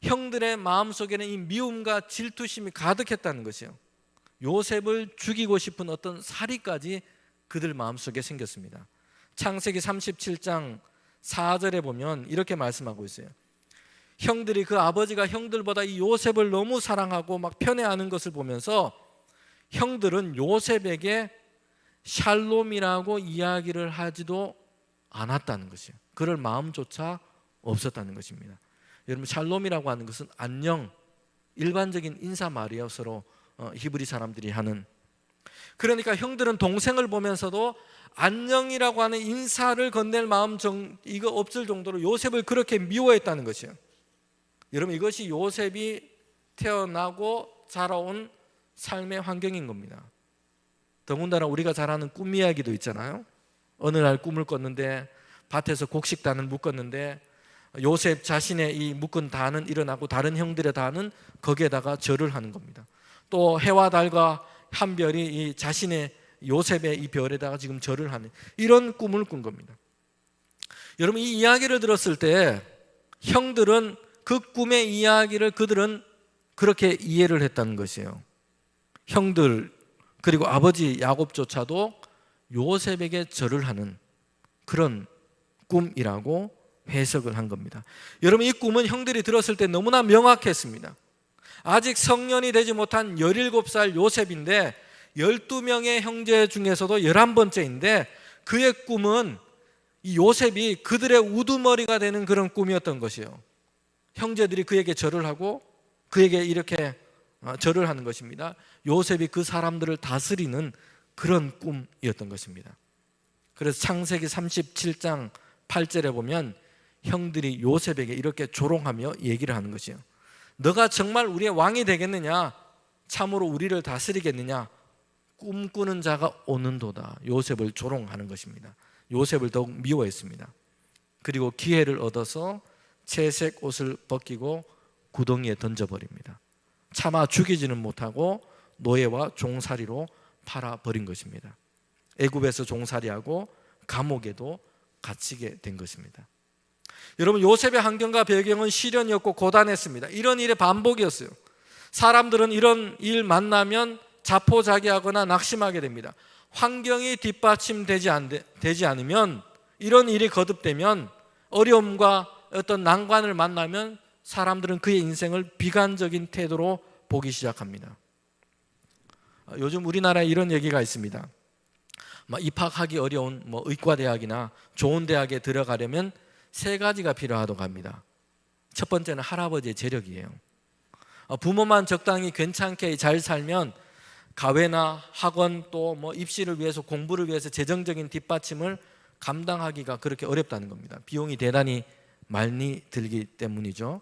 형들의 마음속에는 이 미움과 질투심이 가득했다는 것이요, 요셉을 죽이고 싶은 어떤 살이까지 그들 마음속에 생겼습니다. 창세기 37장 4절에 보면 이렇게 말씀하고 있어요. 형들이, 그 아버지가 형들보다 이 요셉을 너무 사랑하고 막 편애하는 것을 보면서 형들은 요셉에게 샬롬이라고 이야기를 하지도 않았다는 것이에요. 그럴 마음조차 없었다는 것입니다. 여러분, 샬롬이라고 하는 것은 안녕, 일반적인 인사말이에요. 서로 히브리 사람들이 하는. 그러니까 형들은 동생을 보면서도 안녕이라고 하는 인사를 건넬 마음 이거 없을 정도로 요셉을 그렇게 미워했다는 것이에요. 여러분, 이것이 요셉이 태어나고 자라온 삶의 환경인 겁니다. 더군다나 우리가 잘 아는 꿈 이야기도 있잖아요. 어느 날 꿈을 꿨는데 밭에서 곡식단을 묶었는데 요셉 자신의 이 묶은 단은 일어나고 다른 형들의 단은 거기에다가 절을 하는 겁니다. 또 해와 달과 한 별이 이 자신의 요셉의 이 별에다가 지금 절을 하는 이런 꿈을 꾼 겁니다. 여러분, 이 이야기를 들었을 때 형들은 그 꿈의 이야기를 그들은 그렇게 이해를 했다는 것이에요. 형들 그리고 아버지 야곱조차도 요셉에게 절을 하는 그런 꿈이라고 해석을 한 겁니다. 여러분, 이 꿈은 형들이 들었을 때 너무나 명확했습니다. 아직 성년이 되지 못한 17살 요셉인데 12명의 형제 중에서도 11번째인데 그의 꿈은 이 요셉이 그들의 우두머리가 되는 그런 꿈이었던 것이에요. 형제들이 그에게 절을 하고 그에게 이렇게 절을 하는 것입니다. 요셉이 그 사람들을 다스리는 그런 꿈이었던 것입니다. 그래서 창세기 37장 8절에 보면 형들이 요셉에게 이렇게 조롱하며 얘기를 하는 것이에요. 너가 정말 우리의 왕이 되겠느냐? 참으로 우리를 다스리겠느냐? 꿈꾸는 자가 오는도다. 요셉을 조롱하는 것입니다. 요셉을 더욱 미워했습니다. 그리고 기회를 얻어서 채색 옷을 벗기고 구덩이에 던져버립니다. 차마 죽이지는 못하고 노예와 종살이로 팔아버린 것입니다. 애굽에서 종살이하고 감옥에도 갇히게 된 것입니다. 여러분, 요셉의 환경과 배경은 시련이었고 고단했습니다. 이런 일의 반복이었어요. 사람들은 이런 일 만나면 자포자기하거나 낙심하게 됩니다. 환경이 뒷받침되지 않으면, 이런 일이 거듭되면, 어려움과 어떤 난관을 만나면 사람들은 그의 인생을 비관적인 태도로 보기 시작합니다. 요즘 우리나라에 이런 얘기가 있습니다. 입학하기 어려운 의과대학이나 좋은 대학에 들어가려면 3가지가 필요하다고 합니다. 첫 번째는 할아버지의 재력이에요. 부모만 적당히 괜찮게 잘 살면 가회나 학원 또 입시를 위해서, 공부를 위해서 재정적인 뒷받침을 감당하기가 그렇게 어렵다는 겁니다. 비용이 대단히 많이 들기 때문이죠.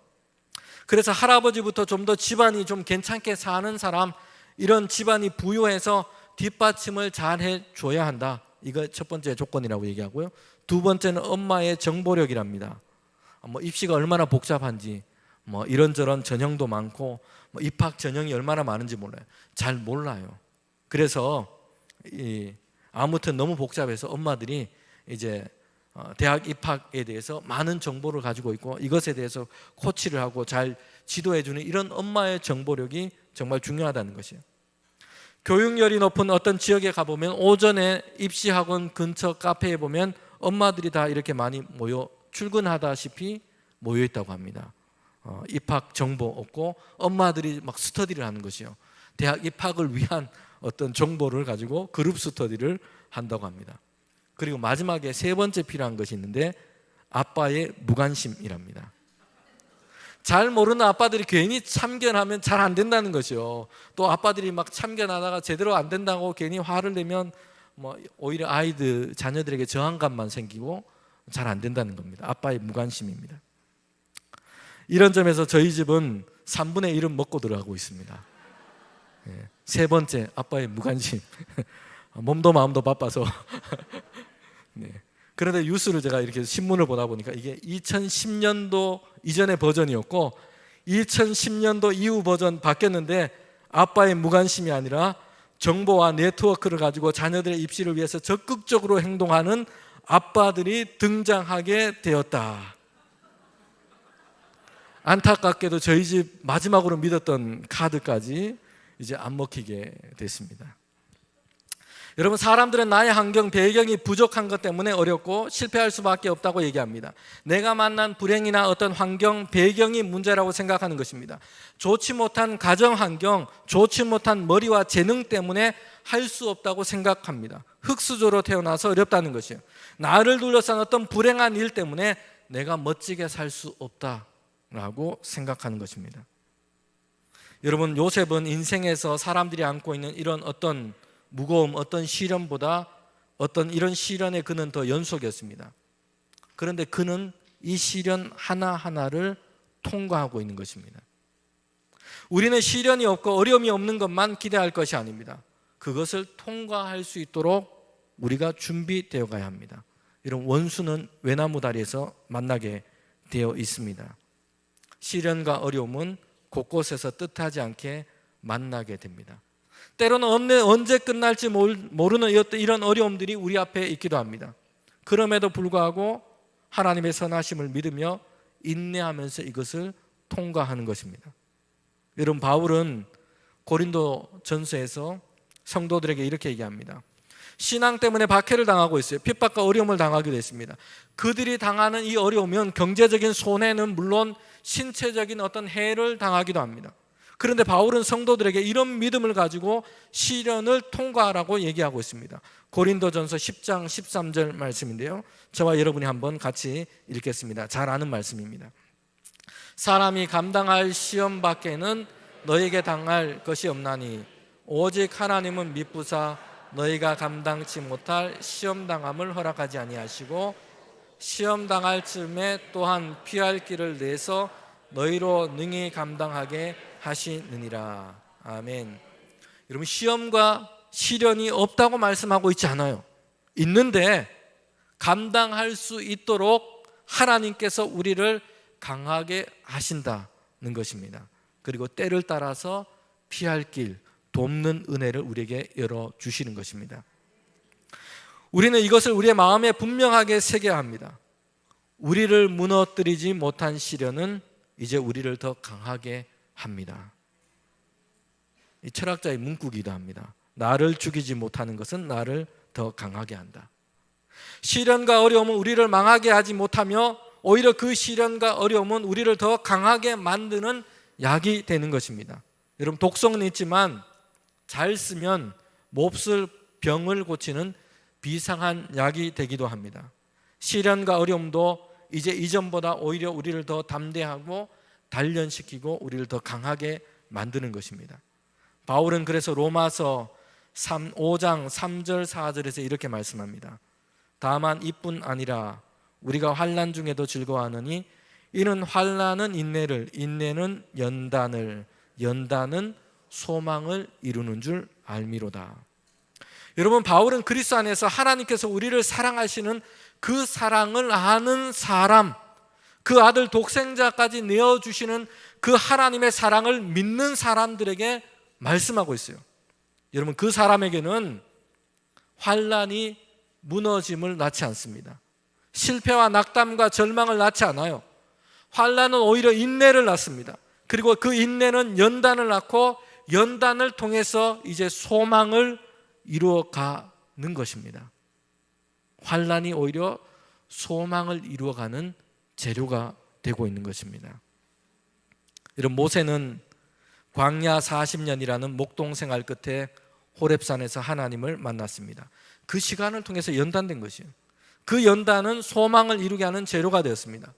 그래서 할아버지부터 좀 더 집안이 좀 괜찮게 사는 사람, 이런 집안이 부유해서 뒷받침을 잘 해줘야 한다. 이거 첫 번째 조건이라고 얘기하고요. 두 번째는 엄마의 정보력이랍니다. 입시가 얼마나 복잡한지, 이런저런 전형도 많고 입학 전형이 얼마나 많은지 몰라요. 잘 몰라요. 그래서 아무튼 너무 복잡해서 엄마들이 이제 대학 입학에 대해서 많은 정보를 가지고 있고 이것에 대해서 코치를 하고 잘 지도해주는 이런 엄마의 정보력이 정말 중요하다는 것이에요. 교육열이 높은 어떤 지역에 가보면 오전에 입시학원 근처 카페에 보면 엄마들이 다 이렇게 많이 출근하다시피 모여 있다고 합니다. 입학 정보 얻고 엄마들이 막 스터디를 하는 것이요. 대학 입학을 위한 어떤 정보를 가지고 그룹 스터디를 한다고 합니다. 그리고 마지막에 3번째 필요한 것이 있는데 아빠의 무관심이랍니다. 잘 모르는 아빠들이 괜히 참견하면 잘 안 된다는 것이요. 또 아빠들이 막 참견하다가 제대로 안 된다고 괜히 화를 내면 오히려 자녀들에게 저항감만 생기고 잘 안 된다는 겁니다. 아빠의 무관심입니다. 이런 점에서 저희 집은 3분의 1은 먹고 들어가고 있습니다. 3번째, 아빠의 무관심. 몸도 마음도 바빠서. 네. 그런데 뉴스를 제가 이렇게 신문을 보다 보니까 이게 2010년도 이전의 버전이었고 2010년도 이후 버전 바뀌었는데 아빠의 무관심이 아니라 정보와 네트워크를 가지고 자녀들의 입시를 위해서 적극적으로 행동하는 아빠들이 등장하게 되었다. 안타깝게도 저희 집 마지막으로 믿었던 카드까지 이제 안 먹히게 됐습니다. 여러분, 사람들은 나의 환경, 배경이 부족한 것 때문에 어렵고 실패할 수밖에 없다고 얘기합니다. 내가 만난 불행이나 어떤 환경, 배경이 문제라고 생각하는 것입니다. 좋지 못한 가정 환경, 좋지 못한 머리와 재능 때문에 할 수 없다고 생각합니다. 흙수저로 태어나서 어렵다는 것이에요. 나를 둘러싼 어떤 불행한 일 때문에 내가 멋지게 살 수 없다라고 생각하는 것입니다. 여러분, 요셉은 인생에서 사람들이 안고 있는 이런 어떤 무거움, 어떤 시련보다 어떤 이런 시련에 그는 더 연속이었습니다. 그런데 그는 이 시련 하나하나를 통과하고 있는 것입니다. 우리는 시련이 없고 어려움이 없는 것만 기대할 것이 아닙니다. 그것을 통과할 수 있도록 우리가 준비되어 가야 합니다. 이런 원수는 외나무 다리에서 만나게 되어 있습니다. 시련과 어려움은 곳곳에서 뜻하지 않게 만나게 됩니다. 때로는 언제 끝날지 모르는 이런 어려움들이 우리 앞에 있기도 합니다. 그럼에도 불구하고 하나님의 선하심을 믿으며 인내하면서 이것을 통과하는 것입니다. 여러분, 바울은 고린도 전서에서 성도들에게 이렇게 얘기합니다. 신앙 때문에 박해를 당하고 있어요. 핍박과 어려움을 당하기도 했습니다. 그들이 당하는 이 어려움은 경제적인 손해는 물론 신체적인 어떤 해를 당하기도 합니다. 그런데 바울은 성도들에게 이런 믿음을 가지고 시련을 통과하라고 얘기하고 있습니다. 고린도전서 10장 13절 말씀인데요, 저와 여러분이 한번 같이 읽겠습니다. 잘 아는 말씀입니다. 사람이 감당할 시험 밖에는 너에게 당할 것이 없나니 오직 하나님은 미쁘사 너희가 감당치 못할 시험 당함을 허락하지 아니하시고 시험 당할 즈음에 또한 피할 길을 내서 너희로 능히 감당하게 하시느니라. 아멘. 여러분, 시험과 시련이 없다고 말씀하고 있지 않아요. 있는데 감당할 수 있도록 하나님께서 우리를 강하게 하신다는 것입니다. 그리고 때를 따라서 피할 길, 돕는 은혜를 우리에게 열어주시는 것입니다. 우리는 이것을 우리의 마음에 분명하게 새겨야 합니다. 우리를 무너뜨리지 못한 시련은 이제 우리를 더 강하게 합니다. 이 철학자의 문구기도 합니다. 나를 죽이지 못하는 것은 나를 더 강하게 한다. 시련과 어려움은 우리를 망하게 하지 못하며 오히려 그 시련과 어려움은 우리를 더 강하게 만드는 약이 되는 것입니다. 여러분, 독성은 있지만 잘 쓰면 몹쓸 병을 고치는 비상한 약이 되기도 합니다. 시련과 어려움도 이제 이전보다 오히려 우리를 더 담대하고 단련시키고 우리를 더 강하게 만드는 것입니다. 바울은 그래서 로마서 5장 3절 4절에서 이렇게 말씀합니다. 다만 이뿐 아니라 우리가 환난 중에도 즐거워하느니 이는 환난은 인내를, 인내는 연단을, 연단은 소망을 이루는 줄 알미로다. 여러분, 바울은 그리스도 안에서 하나님께서 우리를 사랑하시는 그 사랑을 아는 사람, 그 아들 독생자까지 내어주시는 그 하나님의 사랑을 믿는 사람들에게 말씀하고 있어요. 여러분, 그 사람에게는 환난이 무너짐을 낳지 않습니다. 실패와 낙담과 절망을 낳지 않아요. 환난은 오히려 인내를 낳습니다. 그리고 그 인내는 연단을 낳고 연단을 통해서 이제 소망을 이루어가는 것입니다. 환난이 오히려 소망을 이루어가는 재료가 되고 있는 것입니다. 여러분, 모세는 광야 40년이라는 목동 생활 끝에 호렙산에서 하나님을 만났습니다. 그 시간을 통해서 연단된 것이에요. 그 연단은 소망을 이루게 하는 재료가 되었습니다.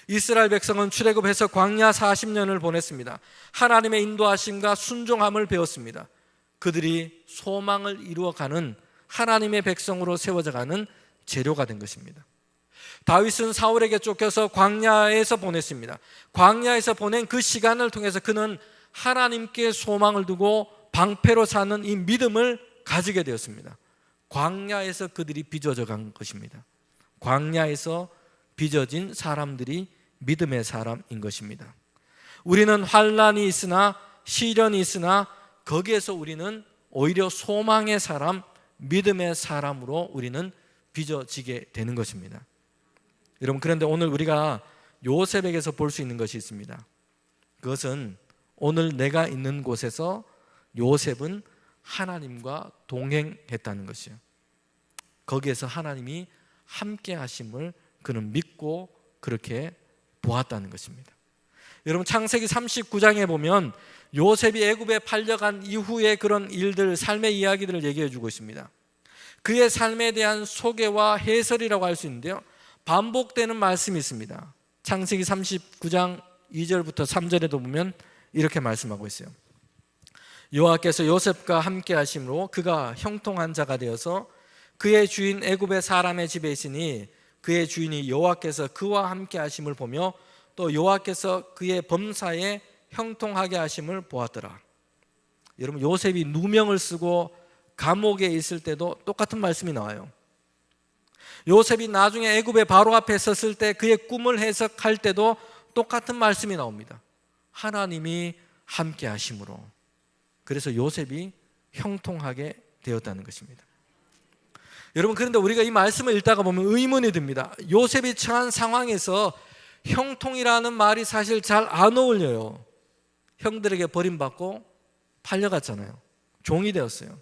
이스라엘 백성은 출애굽해서 광야 40년을 보냈습니다. 하나님의 인도하심과 순종함을 배웠습니다. 그들이 소망을 이루어가는 하나님의 백성으로 세워져가는 재료가 된 것입니다. 다윗은 사울에게 쫓겨서 광야에서 보냈습니다. 광야에서 보낸 그 시간을 통해서 그는 하나님께 소망을 두고 방패로 사는 이 믿음을 가지게 되었습니다. 광야에서 그들이 빚어져 간 것입니다. 광야에서 빚어진 사람들이 믿음의 사람인 것입니다. 우리는 환난이 있으나 시련이 있으나 거기에서 우리는 오히려 소망의 사람, 믿음의 사람으로 우리는 빚어지게 되는 것입니다. 여러분, 그런데 오늘 우리가 요셉에게서 볼 수 있는 것이 있습니다. 그것은 오늘 내가 있는 곳에서 요셉은 하나님과 동행했다는 것이요, 거기에서 하나님이 함께 하심을 그는 믿고 그렇게 보았다는 것입니다. 여러분, 창세기 39장에 보면 요셉이 애굽에 팔려간 이후의 그런 일들, 삶의 이야기들을 얘기해 주고 있습니다. 그의 삶에 대한 소개와 해설이라고 할 수 있는데요, 반복되는 말씀이 있습니다. 창세기 39장 2절부터 3절에도 보면 이렇게 말씀하고 있어요. 여호와께서 요셉과 함께 하심으로 그가 형통한 자가 되어서 그의 주인 애굽의 사람의 집에 있으니 그의 주인이 여호와께서 그와 함께 하심을 보며 또 여호와께서 그의 범사에 형통하게 하심을 보았더라. 여러분, 요셉이 누명을 쓰고 감옥에 있을 때도 똑같은 말씀이 나와요. 요셉이 나중에 애굽의 바로 앞에 섰을 때 그의 꿈을 해석할 때도 똑같은 말씀이 나옵니다. 하나님이 함께 하심으로. 그래서 요셉이 형통하게 되었다는 것입니다. 여러분, 그런데 우리가 이 말씀을 읽다가 보면 의문이 듭니다. 요셉이 처한 상황에서 형통이라는 말이 사실 잘 안 어울려요. 형들에게 버림받고 팔려갔잖아요. 종이 되었어요.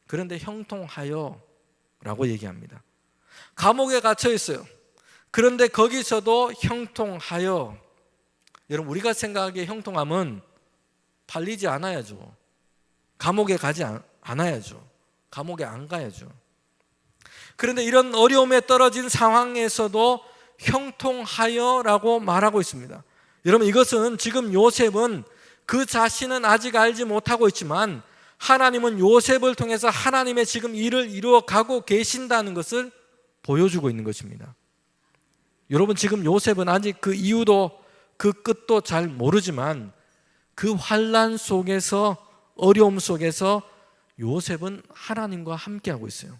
그런데 형통하여 라고 얘기합니다. 감옥에 갇혀 있어요. 그런데 거기서도 형통하여. 여러분, 우리가 생각하기에 형통함은 팔리지 않아야죠. 감옥에 가지 않아야죠. 감옥에 안 가야죠. 그런데 이런 어려움에 떨어진 상황에서도 형통하여라고 말하고 있습니다. 여러분, 이것은 지금 요셉은 그 자신은 아직 알지 못하고 있지만 하나님은 요셉을 통해서 하나님의 지금 일을 이루어 가고 계신다는 것을 보여주고 있는 것입니다. 여러분, 지금 요셉은 아직 그 이유도 그 끝도 잘 모르지만 그 환난 속에서, 어려움 속에서 요셉은 하나님과 함께하고 있어요.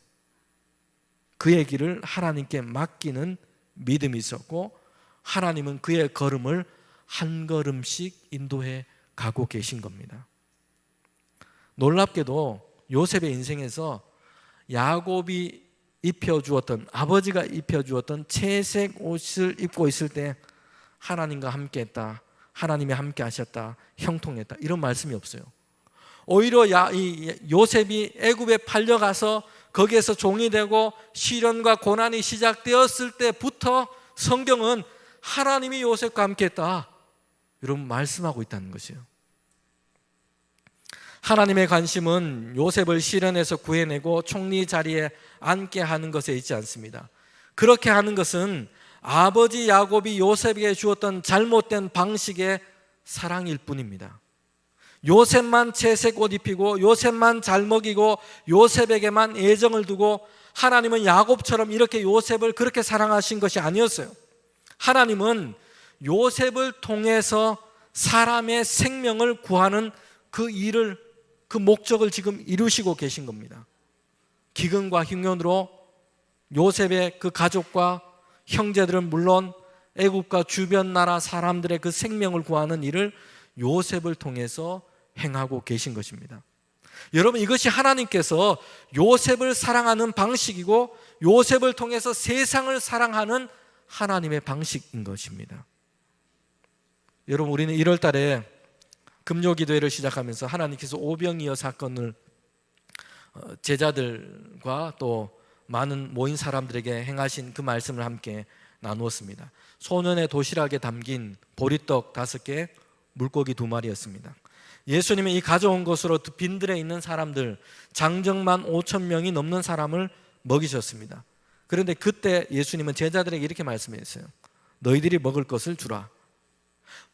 그의 길을 하나님께 맡기는 믿음이 있었고 하나님은 그의 걸음을 한 걸음씩 인도해 가고 계신 겁니다. 놀랍게도 요셉의 인생에서 야곱이 입혀주었던, 아버지가 입혀주었던 채색 옷을 입고 있을 때 하나님과 함께했다, 하나님이 함께 하셨다, 형통했다, 이런 말씀이 없어요. 오히려 요셉이 애굽에 팔려가서 거기에서 종이 되고 시련과 고난이 시작되었을 때부터 성경은 하나님이 요셉과 함께했다, 이런 말씀하고 있다는 것이에요. 하나님의 관심은 요셉을 시련에서 구해내고 총리 자리에 앉게 하는 것에 있지 않습니다. 그렇게 하는 것은 아버지 야곱이 요셉에게 주었던 잘못된 방식의 사랑일 뿐입니다. 요셉만 채색 옷 입히고 요셉만 잘 먹이고 요셉에게만 애정을 두고 하나님은 야곱처럼 이렇게 요셉을 그렇게 사랑하신 것이 아니었어요. 하나님은 요셉을 통해서 사람의 생명을 구하는 그 일을, 그 목적을 지금 이루시고 계신 겁니다. 기근과 흉년으로 요셉의 그 가족과 형제들은 물론 애굽과 주변 나라 사람들의 그 생명을 구하는 일을 요셉을 통해서 행하고 계신 것입니다. 여러분, 이것이 하나님께서 요셉을 사랑하는 방식이고 요셉을 통해서 세상을 사랑하는 하나님의 방식인 것입니다. 여러분, 우리는 1월 달에 금요기도회를 시작하면서 하나님께서 오병이어 사건을 제자들과 또 많은 모인 사람들에게 행하신 그 말씀을 함께 나누었습니다. 소년의 도시락에 담긴 보리떡 5개, 물고기 2마리였습니다. 예수님은 이 가져온 것으로 빈들에 있는 사람들, 장정만 5,000명이 넘는 사람을 먹이셨습니다. 그런데 그때 예수님은 제자들에게 이렇게 말씀했어요. 너희들이 먹을 것을 주라.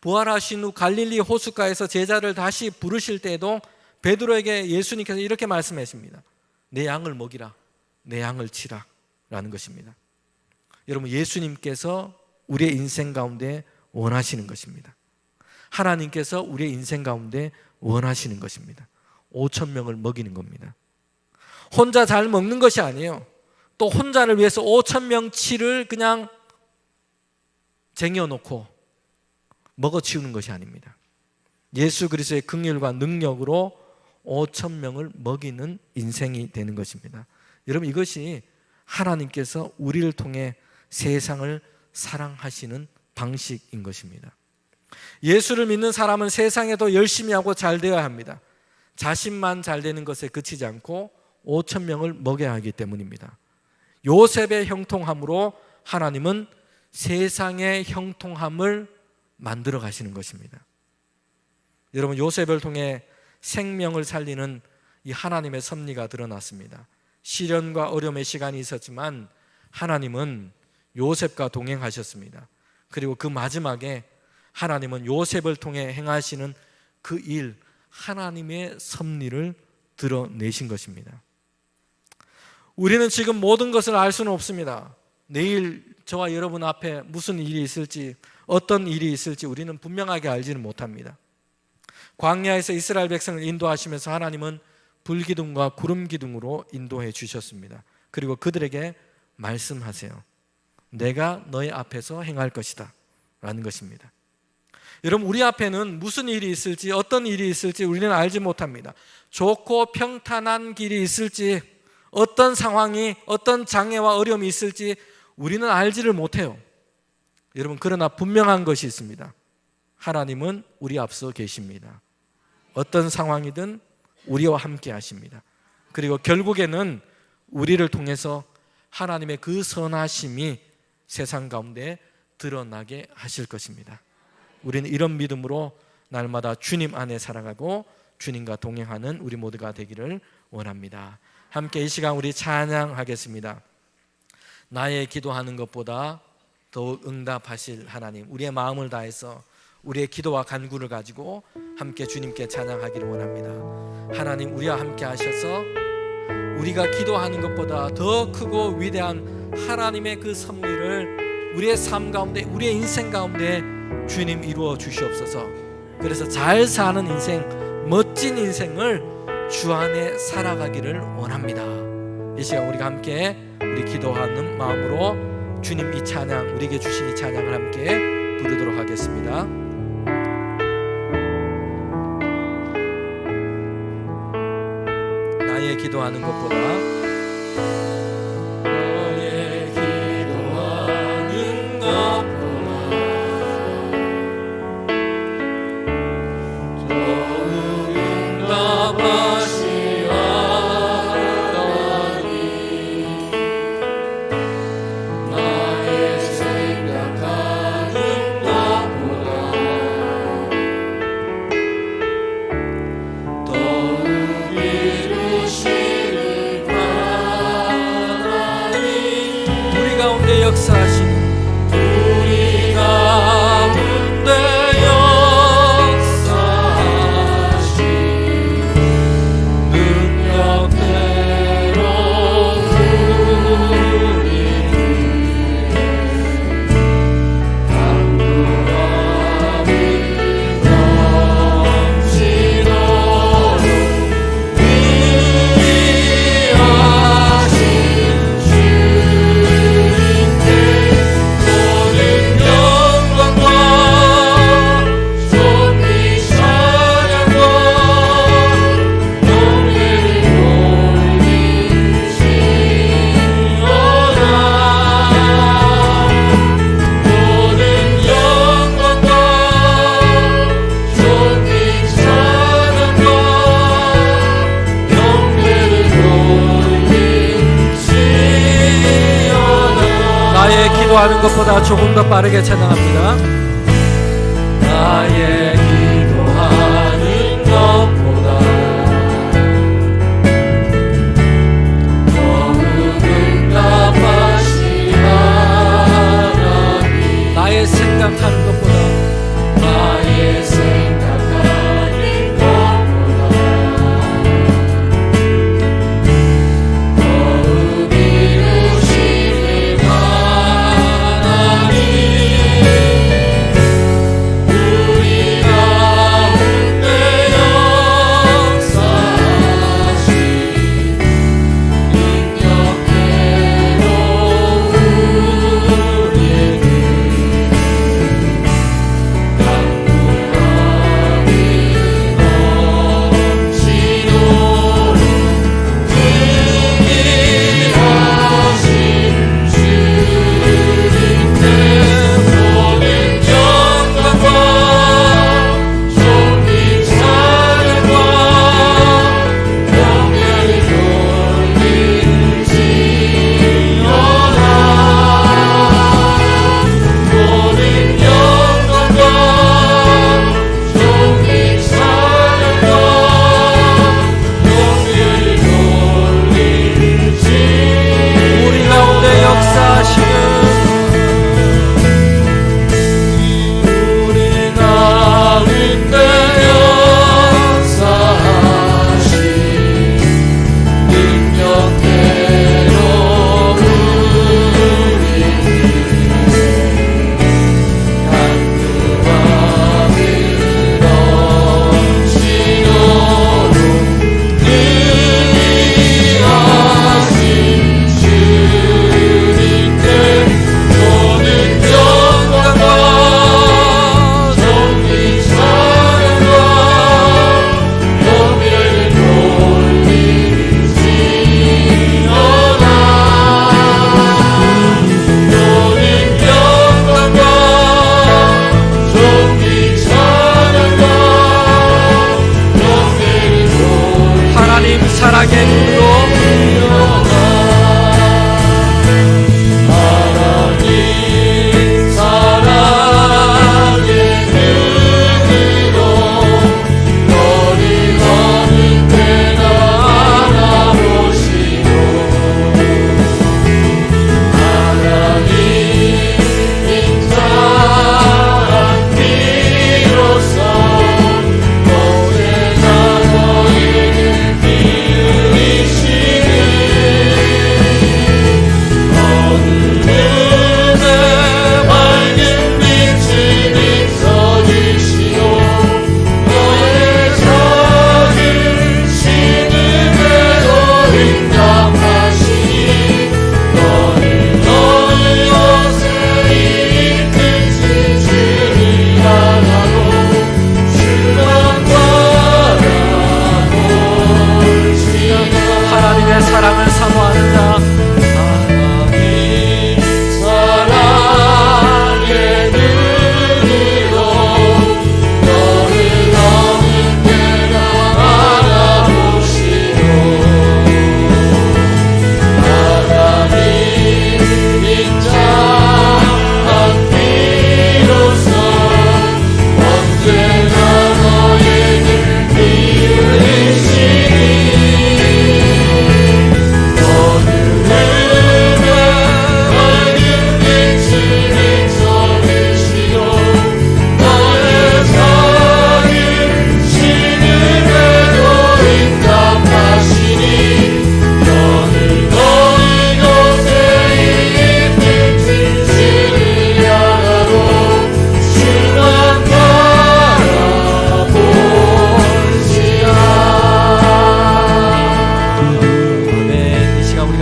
부활하신 후 갈릴리 호숫가에서 제자를 다시 부르실 때에도 베드로에게 예수님께서 이렇게 말씀하십니다. 내 양을 먹이라, 내 양을 치라 라는 것입니다. 여러분, 예수님께서 우리의 인생 가운데 원하시는 것입니다. 하나님께서 우리의 인생 가운데 원하시는 것입니다. 5,000명을 먹이는 겁니다. 혼자 잘 먹는 것이 아니에요. 또 혼자를 위해서 5,000명치를 그냥 쟁여놓고 먹어치우는 것이 아닙니다. 예수 그리스도의 긍휼과 능력으로 5,000명을 먹이는 인생이 되는 것입니다. 여러분, 이것이 하나님께서 우리를 통해 세상을 사랑하시는 방식인 것입니다. 예수를 믿는 사람은 세상에도 열심히 하고 잘 되어야 합니다. 자신만 잘 되는 것에 그치지 않고 5,000명을 먹여야 하기 때문입니다. 요셉의 형통함으로 하나님은 세상의 형통함을 만들어 가시는 것입니다. 여러분, 요셉을 통해 생명을 살리는 이 하나님의 섭리가 드러났습니다. 시련과 어려움의 시간이 있었지만 하나님은 요셉과 동행하셨습니다. 그리고 그 마지막에 하나님은 요셉을 통해 행하시는 그 일, 하나님의 섭리를 드러내신 것입니다. 우리는 지금 모든 것을 알 수는 없습니다. 내일 저와 여러분 앞에 무슨 일이 있을지, 어떤 일이 있을지 우리는 분명하게 알지는 못합니다. 광야에서 이스라엘 백성을 인도하시면서 하나님은 불기둥과 구름기둥으로 인도해 주셨습니다. 그리고 그들에게 말씀하세요. 내가 너희 앞에서 행할 것이다 라는 것입니다. 여러분, 우리 앞에는 무슨 일이 있을지, 어떤 일이 있을지 우리는 알지 못합니다. 좋고 평탄한 길이 있을지, 어떤 상황이, 어떤 장애와 어려움이 있을지 우리는 알지를 못해요. 여러분, 그러나 분명한 것이 있습니다. 하나님은 우리 앞서 계십니다. 어떤 상황이든 우리와 함께 하십니다. 그리고 결국에는 우리를 통해서 하나님의 그 선하심이 세상 가운데 드러나게 하실 것입니다. 우리는 이런 믿음으로 날마다 주님 안에 살아가고 주님과 동행하는 우리 모두가 되기를 원합니다. 함께 이 시간 우리 찬양하겠습니다. 나의 기도하는 것보다 더욱 응답하실 하나님, 우리의 마음을 다해서 우리의 기도와 간구를 가지고 함께 주님께 찬양하기를 원합니다. 하나님, 우리와 함께 하셔서 우리가 기도하는 것보다 더 크고 위대한 하나님의 그 섭리를 우리의 삶 가운데, 우리의 인생 가운데 주님 이루어 주시옵소서. 그래서 잘 사는 인생, 멋진 인생을 주 안에 살아가기를 원합니다. 이 시간 우리가 함께 우리 기도하는 마음으로 주님 이 찬양, 우리에게 주신 이 찬양을 함께 부르도록 하겠습니다. 나의 기도하는 것보다 너의 기도하는 것보다 더욱 응답하시 하나님, 나의 생각하는 것보다 더욱 이루시는 하나님, 우리 가운데 역사하시는, 우리 가운데 역사하시는 능력대로 우리를 강구하리 넘치도록 위하신 주님께 모든 영광과 존귀 찬양과 영예를 돌리시오라. 모든 영광과 존귀 찬양과 영예를 돌리시오라. 나의 기도하는 것보다 조금 더 빠르게 찬양합니다. 나의 기도하는 것보다 더욱 응답하시 하나님, 나의 생각하는 것보다 나의 생각하는 것보다 더욱 이루시는 하나님, 우리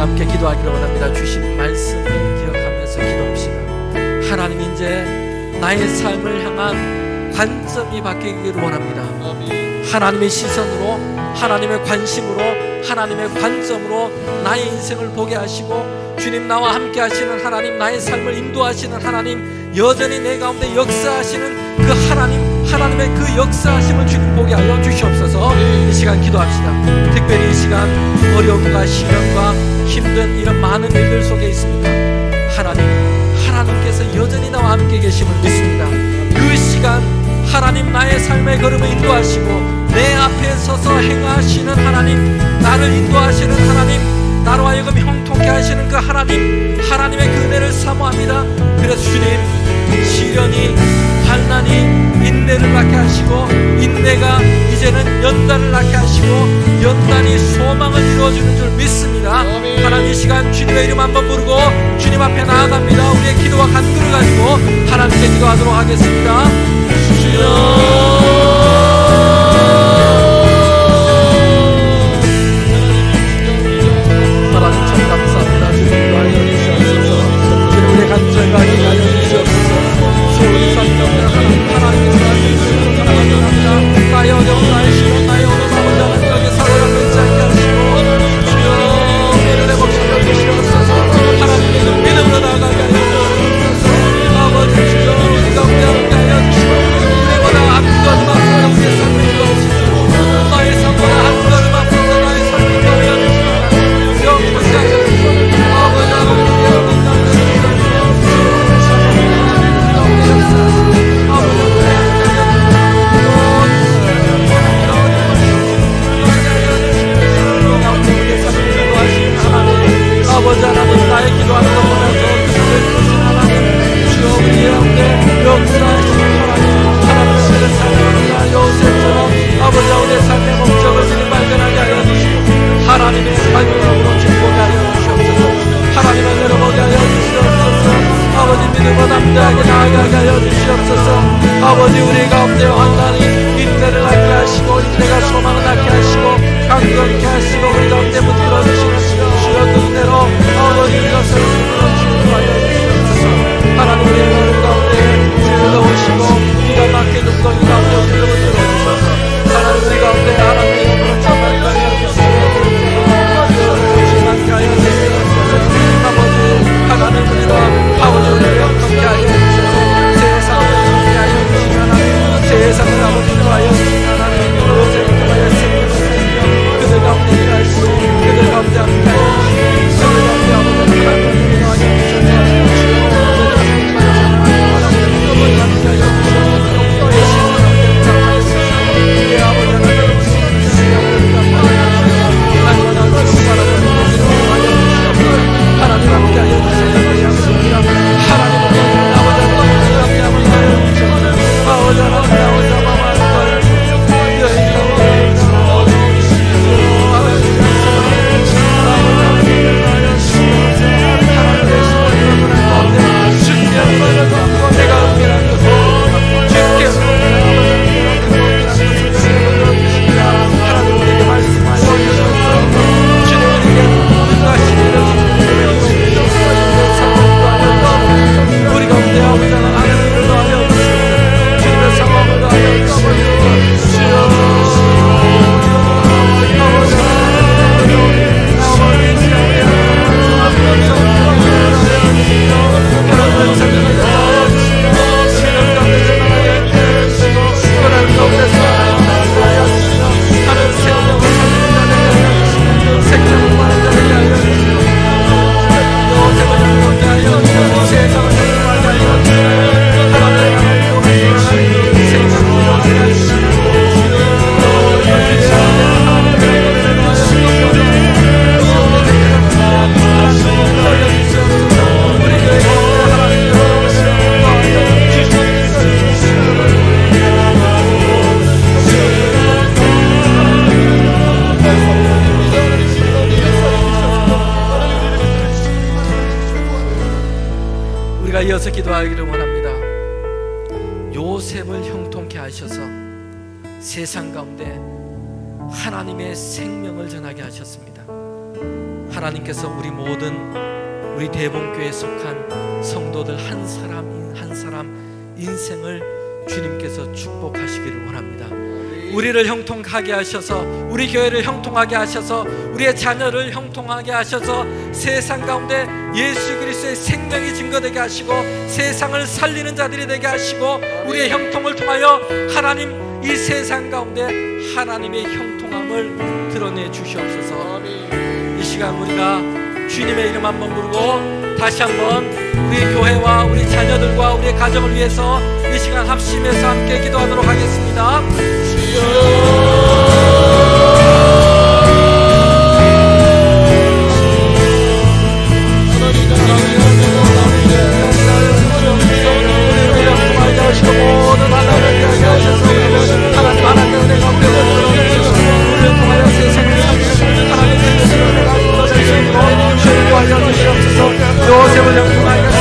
함께 기도하기를 원합니다. 주신 말씀을 기억하면서 기도합시다. 하나님, 이제 나의 삶을 향한 관점이 바뀌기를 원합니다. 하나님의 시선으로, 하나님의 관심으로, 하나님의 관점으로 나의 인생을 보게 하시고, 주님, 나와 함께 하시는 하나님, 나의 삶을 인도하시는 하나님, 여전히 내 가운데 역사하시는 그 하나님의 그 역사하심을 주님 보게 하여 주시옵소서. 이 시간 기도합시다. 특별히 이 시간 어려움과 시련과 힘든 이런 많은 일들 속에 있습니다. 하나님께서 여전히 나와 함께 계심을 믿습니다. 그 시간 하나님, 나의 삶의 걸음을 인도하시고 내 앞에 서서 행하시는 하나님, 나를 인도하시는 하나님, 나로 하여금 형통케 하시는 그 하나님의 그 은혜를 사모합니다. 그래서 주님, 시련이, 환난이 인내를 낳게 하시고, 인내가 이제는 연단을 낳게 하시고, 연단이 소망을 이루어주는 줄 믿습니다. 하나님, 이 시간 주님의 이름 한번 부르고 주님 앞에 나아갑니다. 우리의 기도와 간구를 가지고 하나님께 기도하도록 하겠습니다. 주여, 하나님 참 감사합니다. 주님 기도하여 주시옵소서. 주님, 우리의 간절과 기도하여 주시옵소서. 주의 삶 가운데 하나님께서 하시는 사랑합니다. 나의 어려운, 나의 시련, 나의 어려운 아버지 하나님께 사고를 끊지 않게 하시고, 주여, 우리를 내 목숨을 주시옵소서. 하나님의 믿음으로 나아가게 하여 주시옵소서. 아버지 주여, 우리 가운데 함께 하여 주시고, 우리보다 한 걸음 앞서서 우리의 삶을 인도하시고, 나의 삶보다 한 걸음 앞서서 나의 삶을 인도하여 주시고, 영원히 하여 주시고, 아버지 하나님께 아버지 하나님, 나의 기도하는 것 보면서 주신 하나님, 주여, 우리의 가운데 역사하시는 하나님의 은혜를 사랑합니다. 요셉처럼 아버지, 우리의 삶의 목적을 주님 발견하게 하여 주시고, 하나님의 발견으로 축복하게 하여 주시옵소서. 하나님의 은혜로 보게 하여 주시옵소서. 아버지, 믿음으로 담대하게 나아가게 하여 주시옵소서. 아버지, 우리 가운데 환난이 인내를 낳게 하시고, 인내가 소망을 낳게 하시고, 강건케 하시고, 우리 가운데 붙들어 주시는 주여, 그 은혜로 아버지, 우리가 서로 붙들어 하여 주시옵소서. 하나님, 우리의 걸음 가운데 불러오시고 기가 막힌 눈덩이 가운데 우리를 붙들어 주셔서 하나님, 우리 가운데 하나님의 영으로 참하게 하여 주시옵소서. 조심하게 하여 주시옵소서. 아버지, 하나님, 우리가 아버지, 우리를 영통케 하여 주셔서 세상을 영통케 하여 주시는 하나님, 세상을 아버지 인도하여 주시는 하나님, 요셉을 통하여 생명을 살며 그들 가운데 일하시고 그들 가운데 함께 하여 주시고 그들 가운데 아버지 하나님을 인도하여 주셔서 이어서 기도하기를 원합니다. 요셉을 형통케 하셔서 세상 가운데 하나님의 생명을 전하게 하셨습니다. 하나님께서 우리 모든 우리 대봉교회에 속한 성도들 한 사람 한 사람 인생을 주님께서 축복하시기를 원합니다. 우리를 형통하게 하셔서, 우리 교회를 형통하게 하셔서, 우리의 자녀를 형통하게 하셔서 세상 가운데 예수 그리스도의 생명이 증거되게 하시고 세상을 살리는 자들이 되게 하시고 우리의 형통을 통하여 하나님 이 세상 가운데 하나님의 형통함을 드러내 주시옵소서. 이 시간 우리가 주님의 이름 한번 부르고 다시 한번 우리 교회와 우리 자녀들과 우리의 가정을 위해서 이 시간 합심해서 함께 기도하도록 하겠습니다. 요셉을 영통하여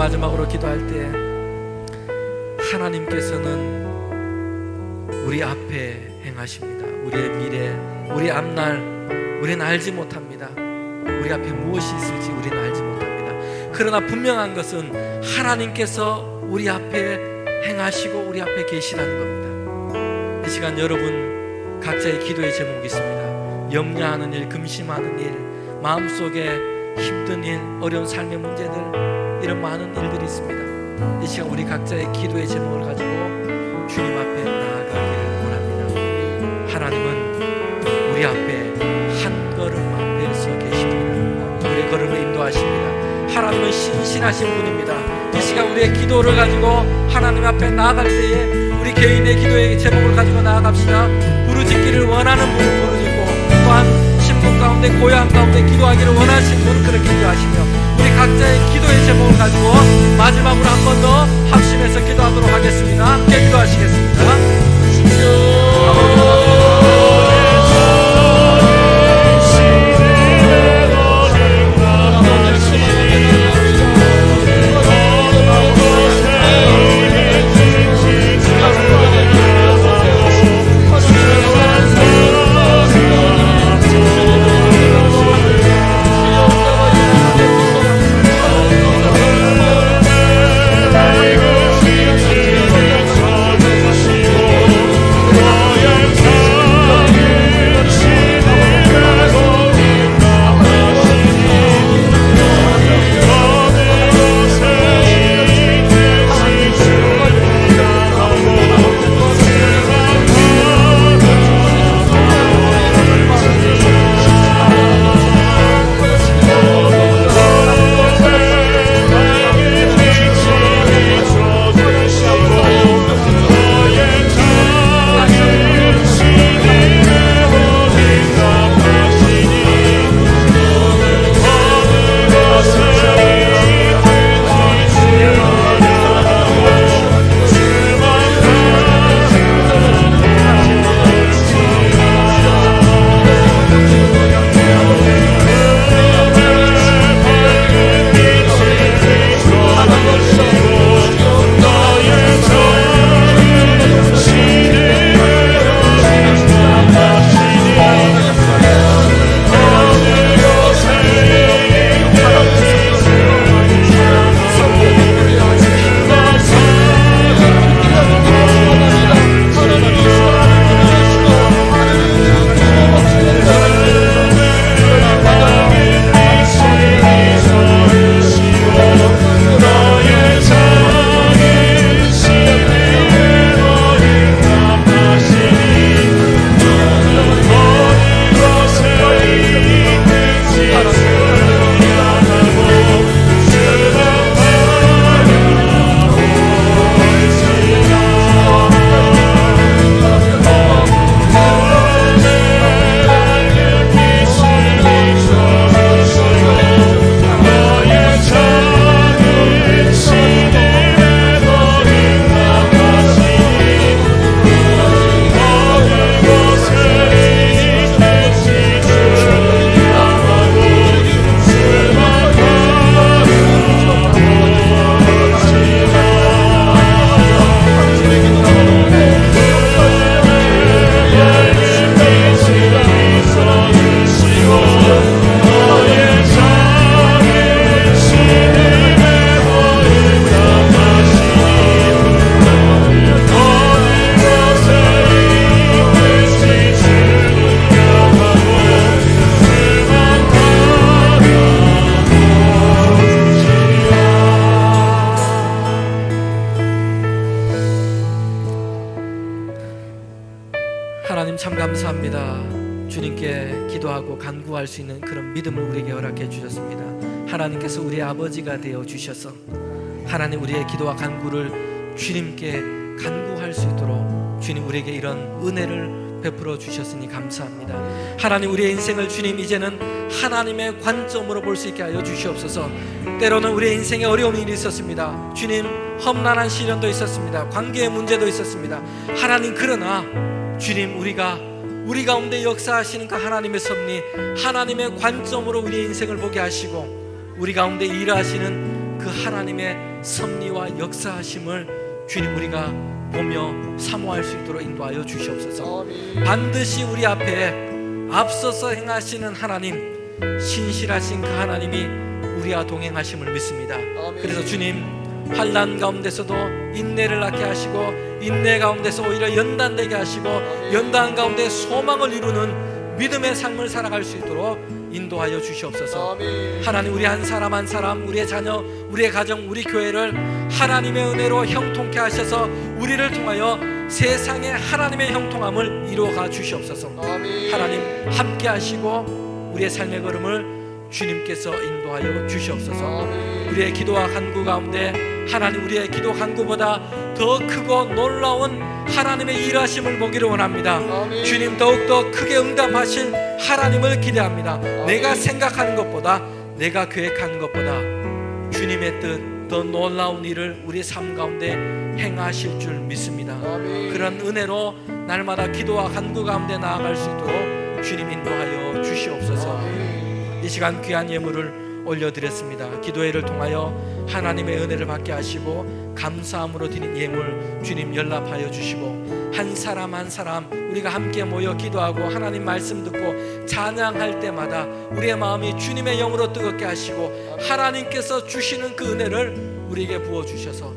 마지막으로 기도할 때 하나님께서는 우리 앞에 행하십니다. 우리의 미래, 우리 앞날 우리는 알지 못합니다. 우리 앞에 무엇이 있을지 우리는 알지 못합니다. 그러나 분명한 것은 하나님께서 우리 앞에 행하시고 우리 앞에 계시다는 겁니다. 이 시간 여러분 각자의 기도의 제목이 있습니다. 염려하는 일, 금심하는 일, 마음속에 힘든 일, 어려운 삶의 문제들, 이런 많은 일들이 있습니다. 이 시간 우리 각자의 기도의 제목을 가지고 주님 앞에 나아가기를 원합니다. 하나님은 우리 앞에 한 걸음 앞에 서 계십니다. 우리의 걸음을 인도하십니다. 하나님은 신실하신 분입니다. 이 시간 우리의 기도를 가지고 하나님 앞에 나아갈 때에 우리 개인의 기도의 제목을 가지고 나아갑시다. 부르짖기를 원하는 분은 부르짖고, 또한 신분 가운데 고요한 가운데 기도하기를 원하시는 분은 그렇게 기도하시며, 우리 각자의 기도의 제목을 가지고 마지막으로 한 번 더 합심해서 기도하도록 하겠습니다. 함께 기도하시겠습니다. 하나님 참 감사합니다. 주님께 기도하고 간구할 수 있는 그런 믿음을 우리에게 허락해 주셨습니다. 하나님께서 우리의 아버지가 되어 주셔서 하나님 우리의 기도와 간구를 주님께 간구할 수 있도록 주님 우리에게 이런 은혜를 베풀어 주셨으니 감사합니다. 하나님 우리의 인생을 주님 이제는 하나님의 관점으로 볼 수 있게 하여 주시옵소서. 때로는 우리의 인생에 어려움이 있었습니다. 주님 험난한 시련도 있었습니다. 관계의 문제도 있었습니다. 하나님 그러나 주님 우리 가운데 역사하시는 그 하나님의 섭리, 하나님의 관점으로 우리의 인생을 보게 하시고 우리 가운데 일하시는 그 하나님의 섭리와 역사하심을 주님 우리가 보며 사모할 수 있도록 인도하여 주시옵소서. 반드시 우리 앞에 앞서서 행하시는 하나님, 신실하신 그 하나님이 우리와 동행하심을 믿습니다. 그래서 주님 환난 가운데서도 인내를 낳게 하시고 인내 가운데서 오히려 연단되게 하시고 연단 가운데 소망을 이루는 믿음의 삶을 살아갈 수 있도록 인도하여 주시옵소서. 하나님, 우리 한 사람 한 사람, 우리의 자녀, 우리의 가정, 우리 교회를 하나님의 은혜로 형통케 하셔서 우리를 통하여 세상에 하나님의 형통함을 이루어가 주시옵소서. 하나님 함께 하시고 우리의 삶의 걸음을 주님께서 인도하여 주시옵소서. 우리의 기도와 간구 가운데 하나님, 우리의 기도 간구보다 더 크고 놀라운 하나님의 일하심을 보기를 원합니다. 주님, 더욱더 크게 응답하실 하나님을 기대합니다. 내가 생각하는 것보다, 내가 계획하는 것보다 주님의 뜻, 더 놀라운 일을 우리 삶 가운데 행하실 줄 믿습니다. 그런 은혜로 날마다 기도와 간구 가운데 나아갈 수 있도록 주님 인도하여 주시옵소서. 이 시간 귀한 예물을 올려드렸습니다. 기도회를 통하여 하나님의 은혜를 받게 하시고 감사함으로 드린 예물 주님 연락하여 주시고, 한 사람 한 사람 우리가 함께 모여 기도하고 하나님 말씀 듣고 찬양할 때마다 우리의 마음이 주님의 영으로 뜨겁게 하시고 하나님께서 주시는 그 은혜를 우리에게 부어주셔서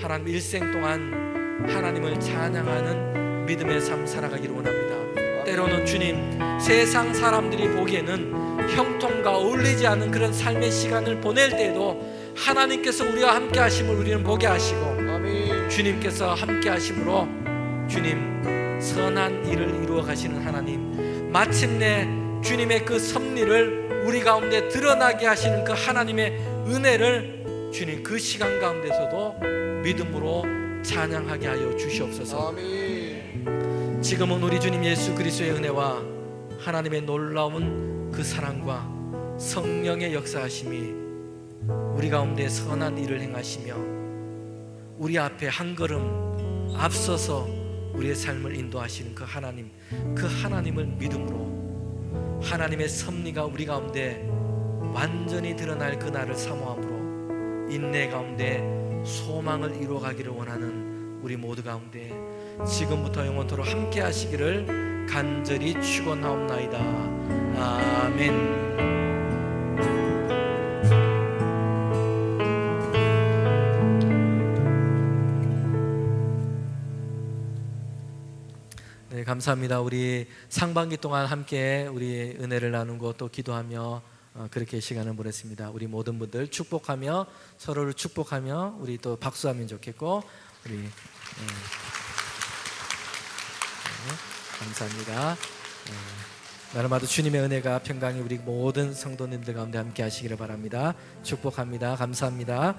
하나님 일생 동안 하나님을 찬양하는 믿음의 삶 살아가기를 원합니다. 때로는 주님, 세상 사람들이 보기에는 형통과 어울리지 않은 그런 삶의 시간을 보낼 때에도 하나님께서 우리와 함께 하심을 우리는 보게 하시고, 주님께서 함께 하심으로 주님 선한 일을 이루어 가시는 하나님, 마침내 주님의 그 섭리를 우리 가운데 드러나게 하시는 그 하나님의 은혜를 주님 그 시간 가운데서도 믿음으로 찬양하게 하여 주시옵소서. 지금은 우리 주님 예수 그리스도의 은혜와 하나님의 놀라운 그 사랑과 성령의 역사하심이 우리 가운데 선한 일을 행하시며 우리 앞에 한 걸음 앞서서 우리의 삶을 인도하시는 그 하나님, 그 하나님을 믿음으로 하나님의 섭리가 우리 가운데 완전히 드러날 그날을 사모함으로 인내 가운데 소망을 이루어가기를 원하는 우리 모두 가운데 지금부터 영원토록 함께 하시기를 간절히 축원하옵나이다. 아멘. 네, 감사합니다. 우리 상반기 동안 함께 우리 은혜를 나누고 또 기도하며 그렇게 시간을 보냈습니다. 우리 모든 분들 축복하며 서로를 축복하며 우리 또 박수하면 좋겠고 우리 감사합니다. 날마다 주님의 은혜가 평강이 우리 모든 성도님들 가운데 함께 하시기를 바랍니다. 축복합니다. 감사합니다.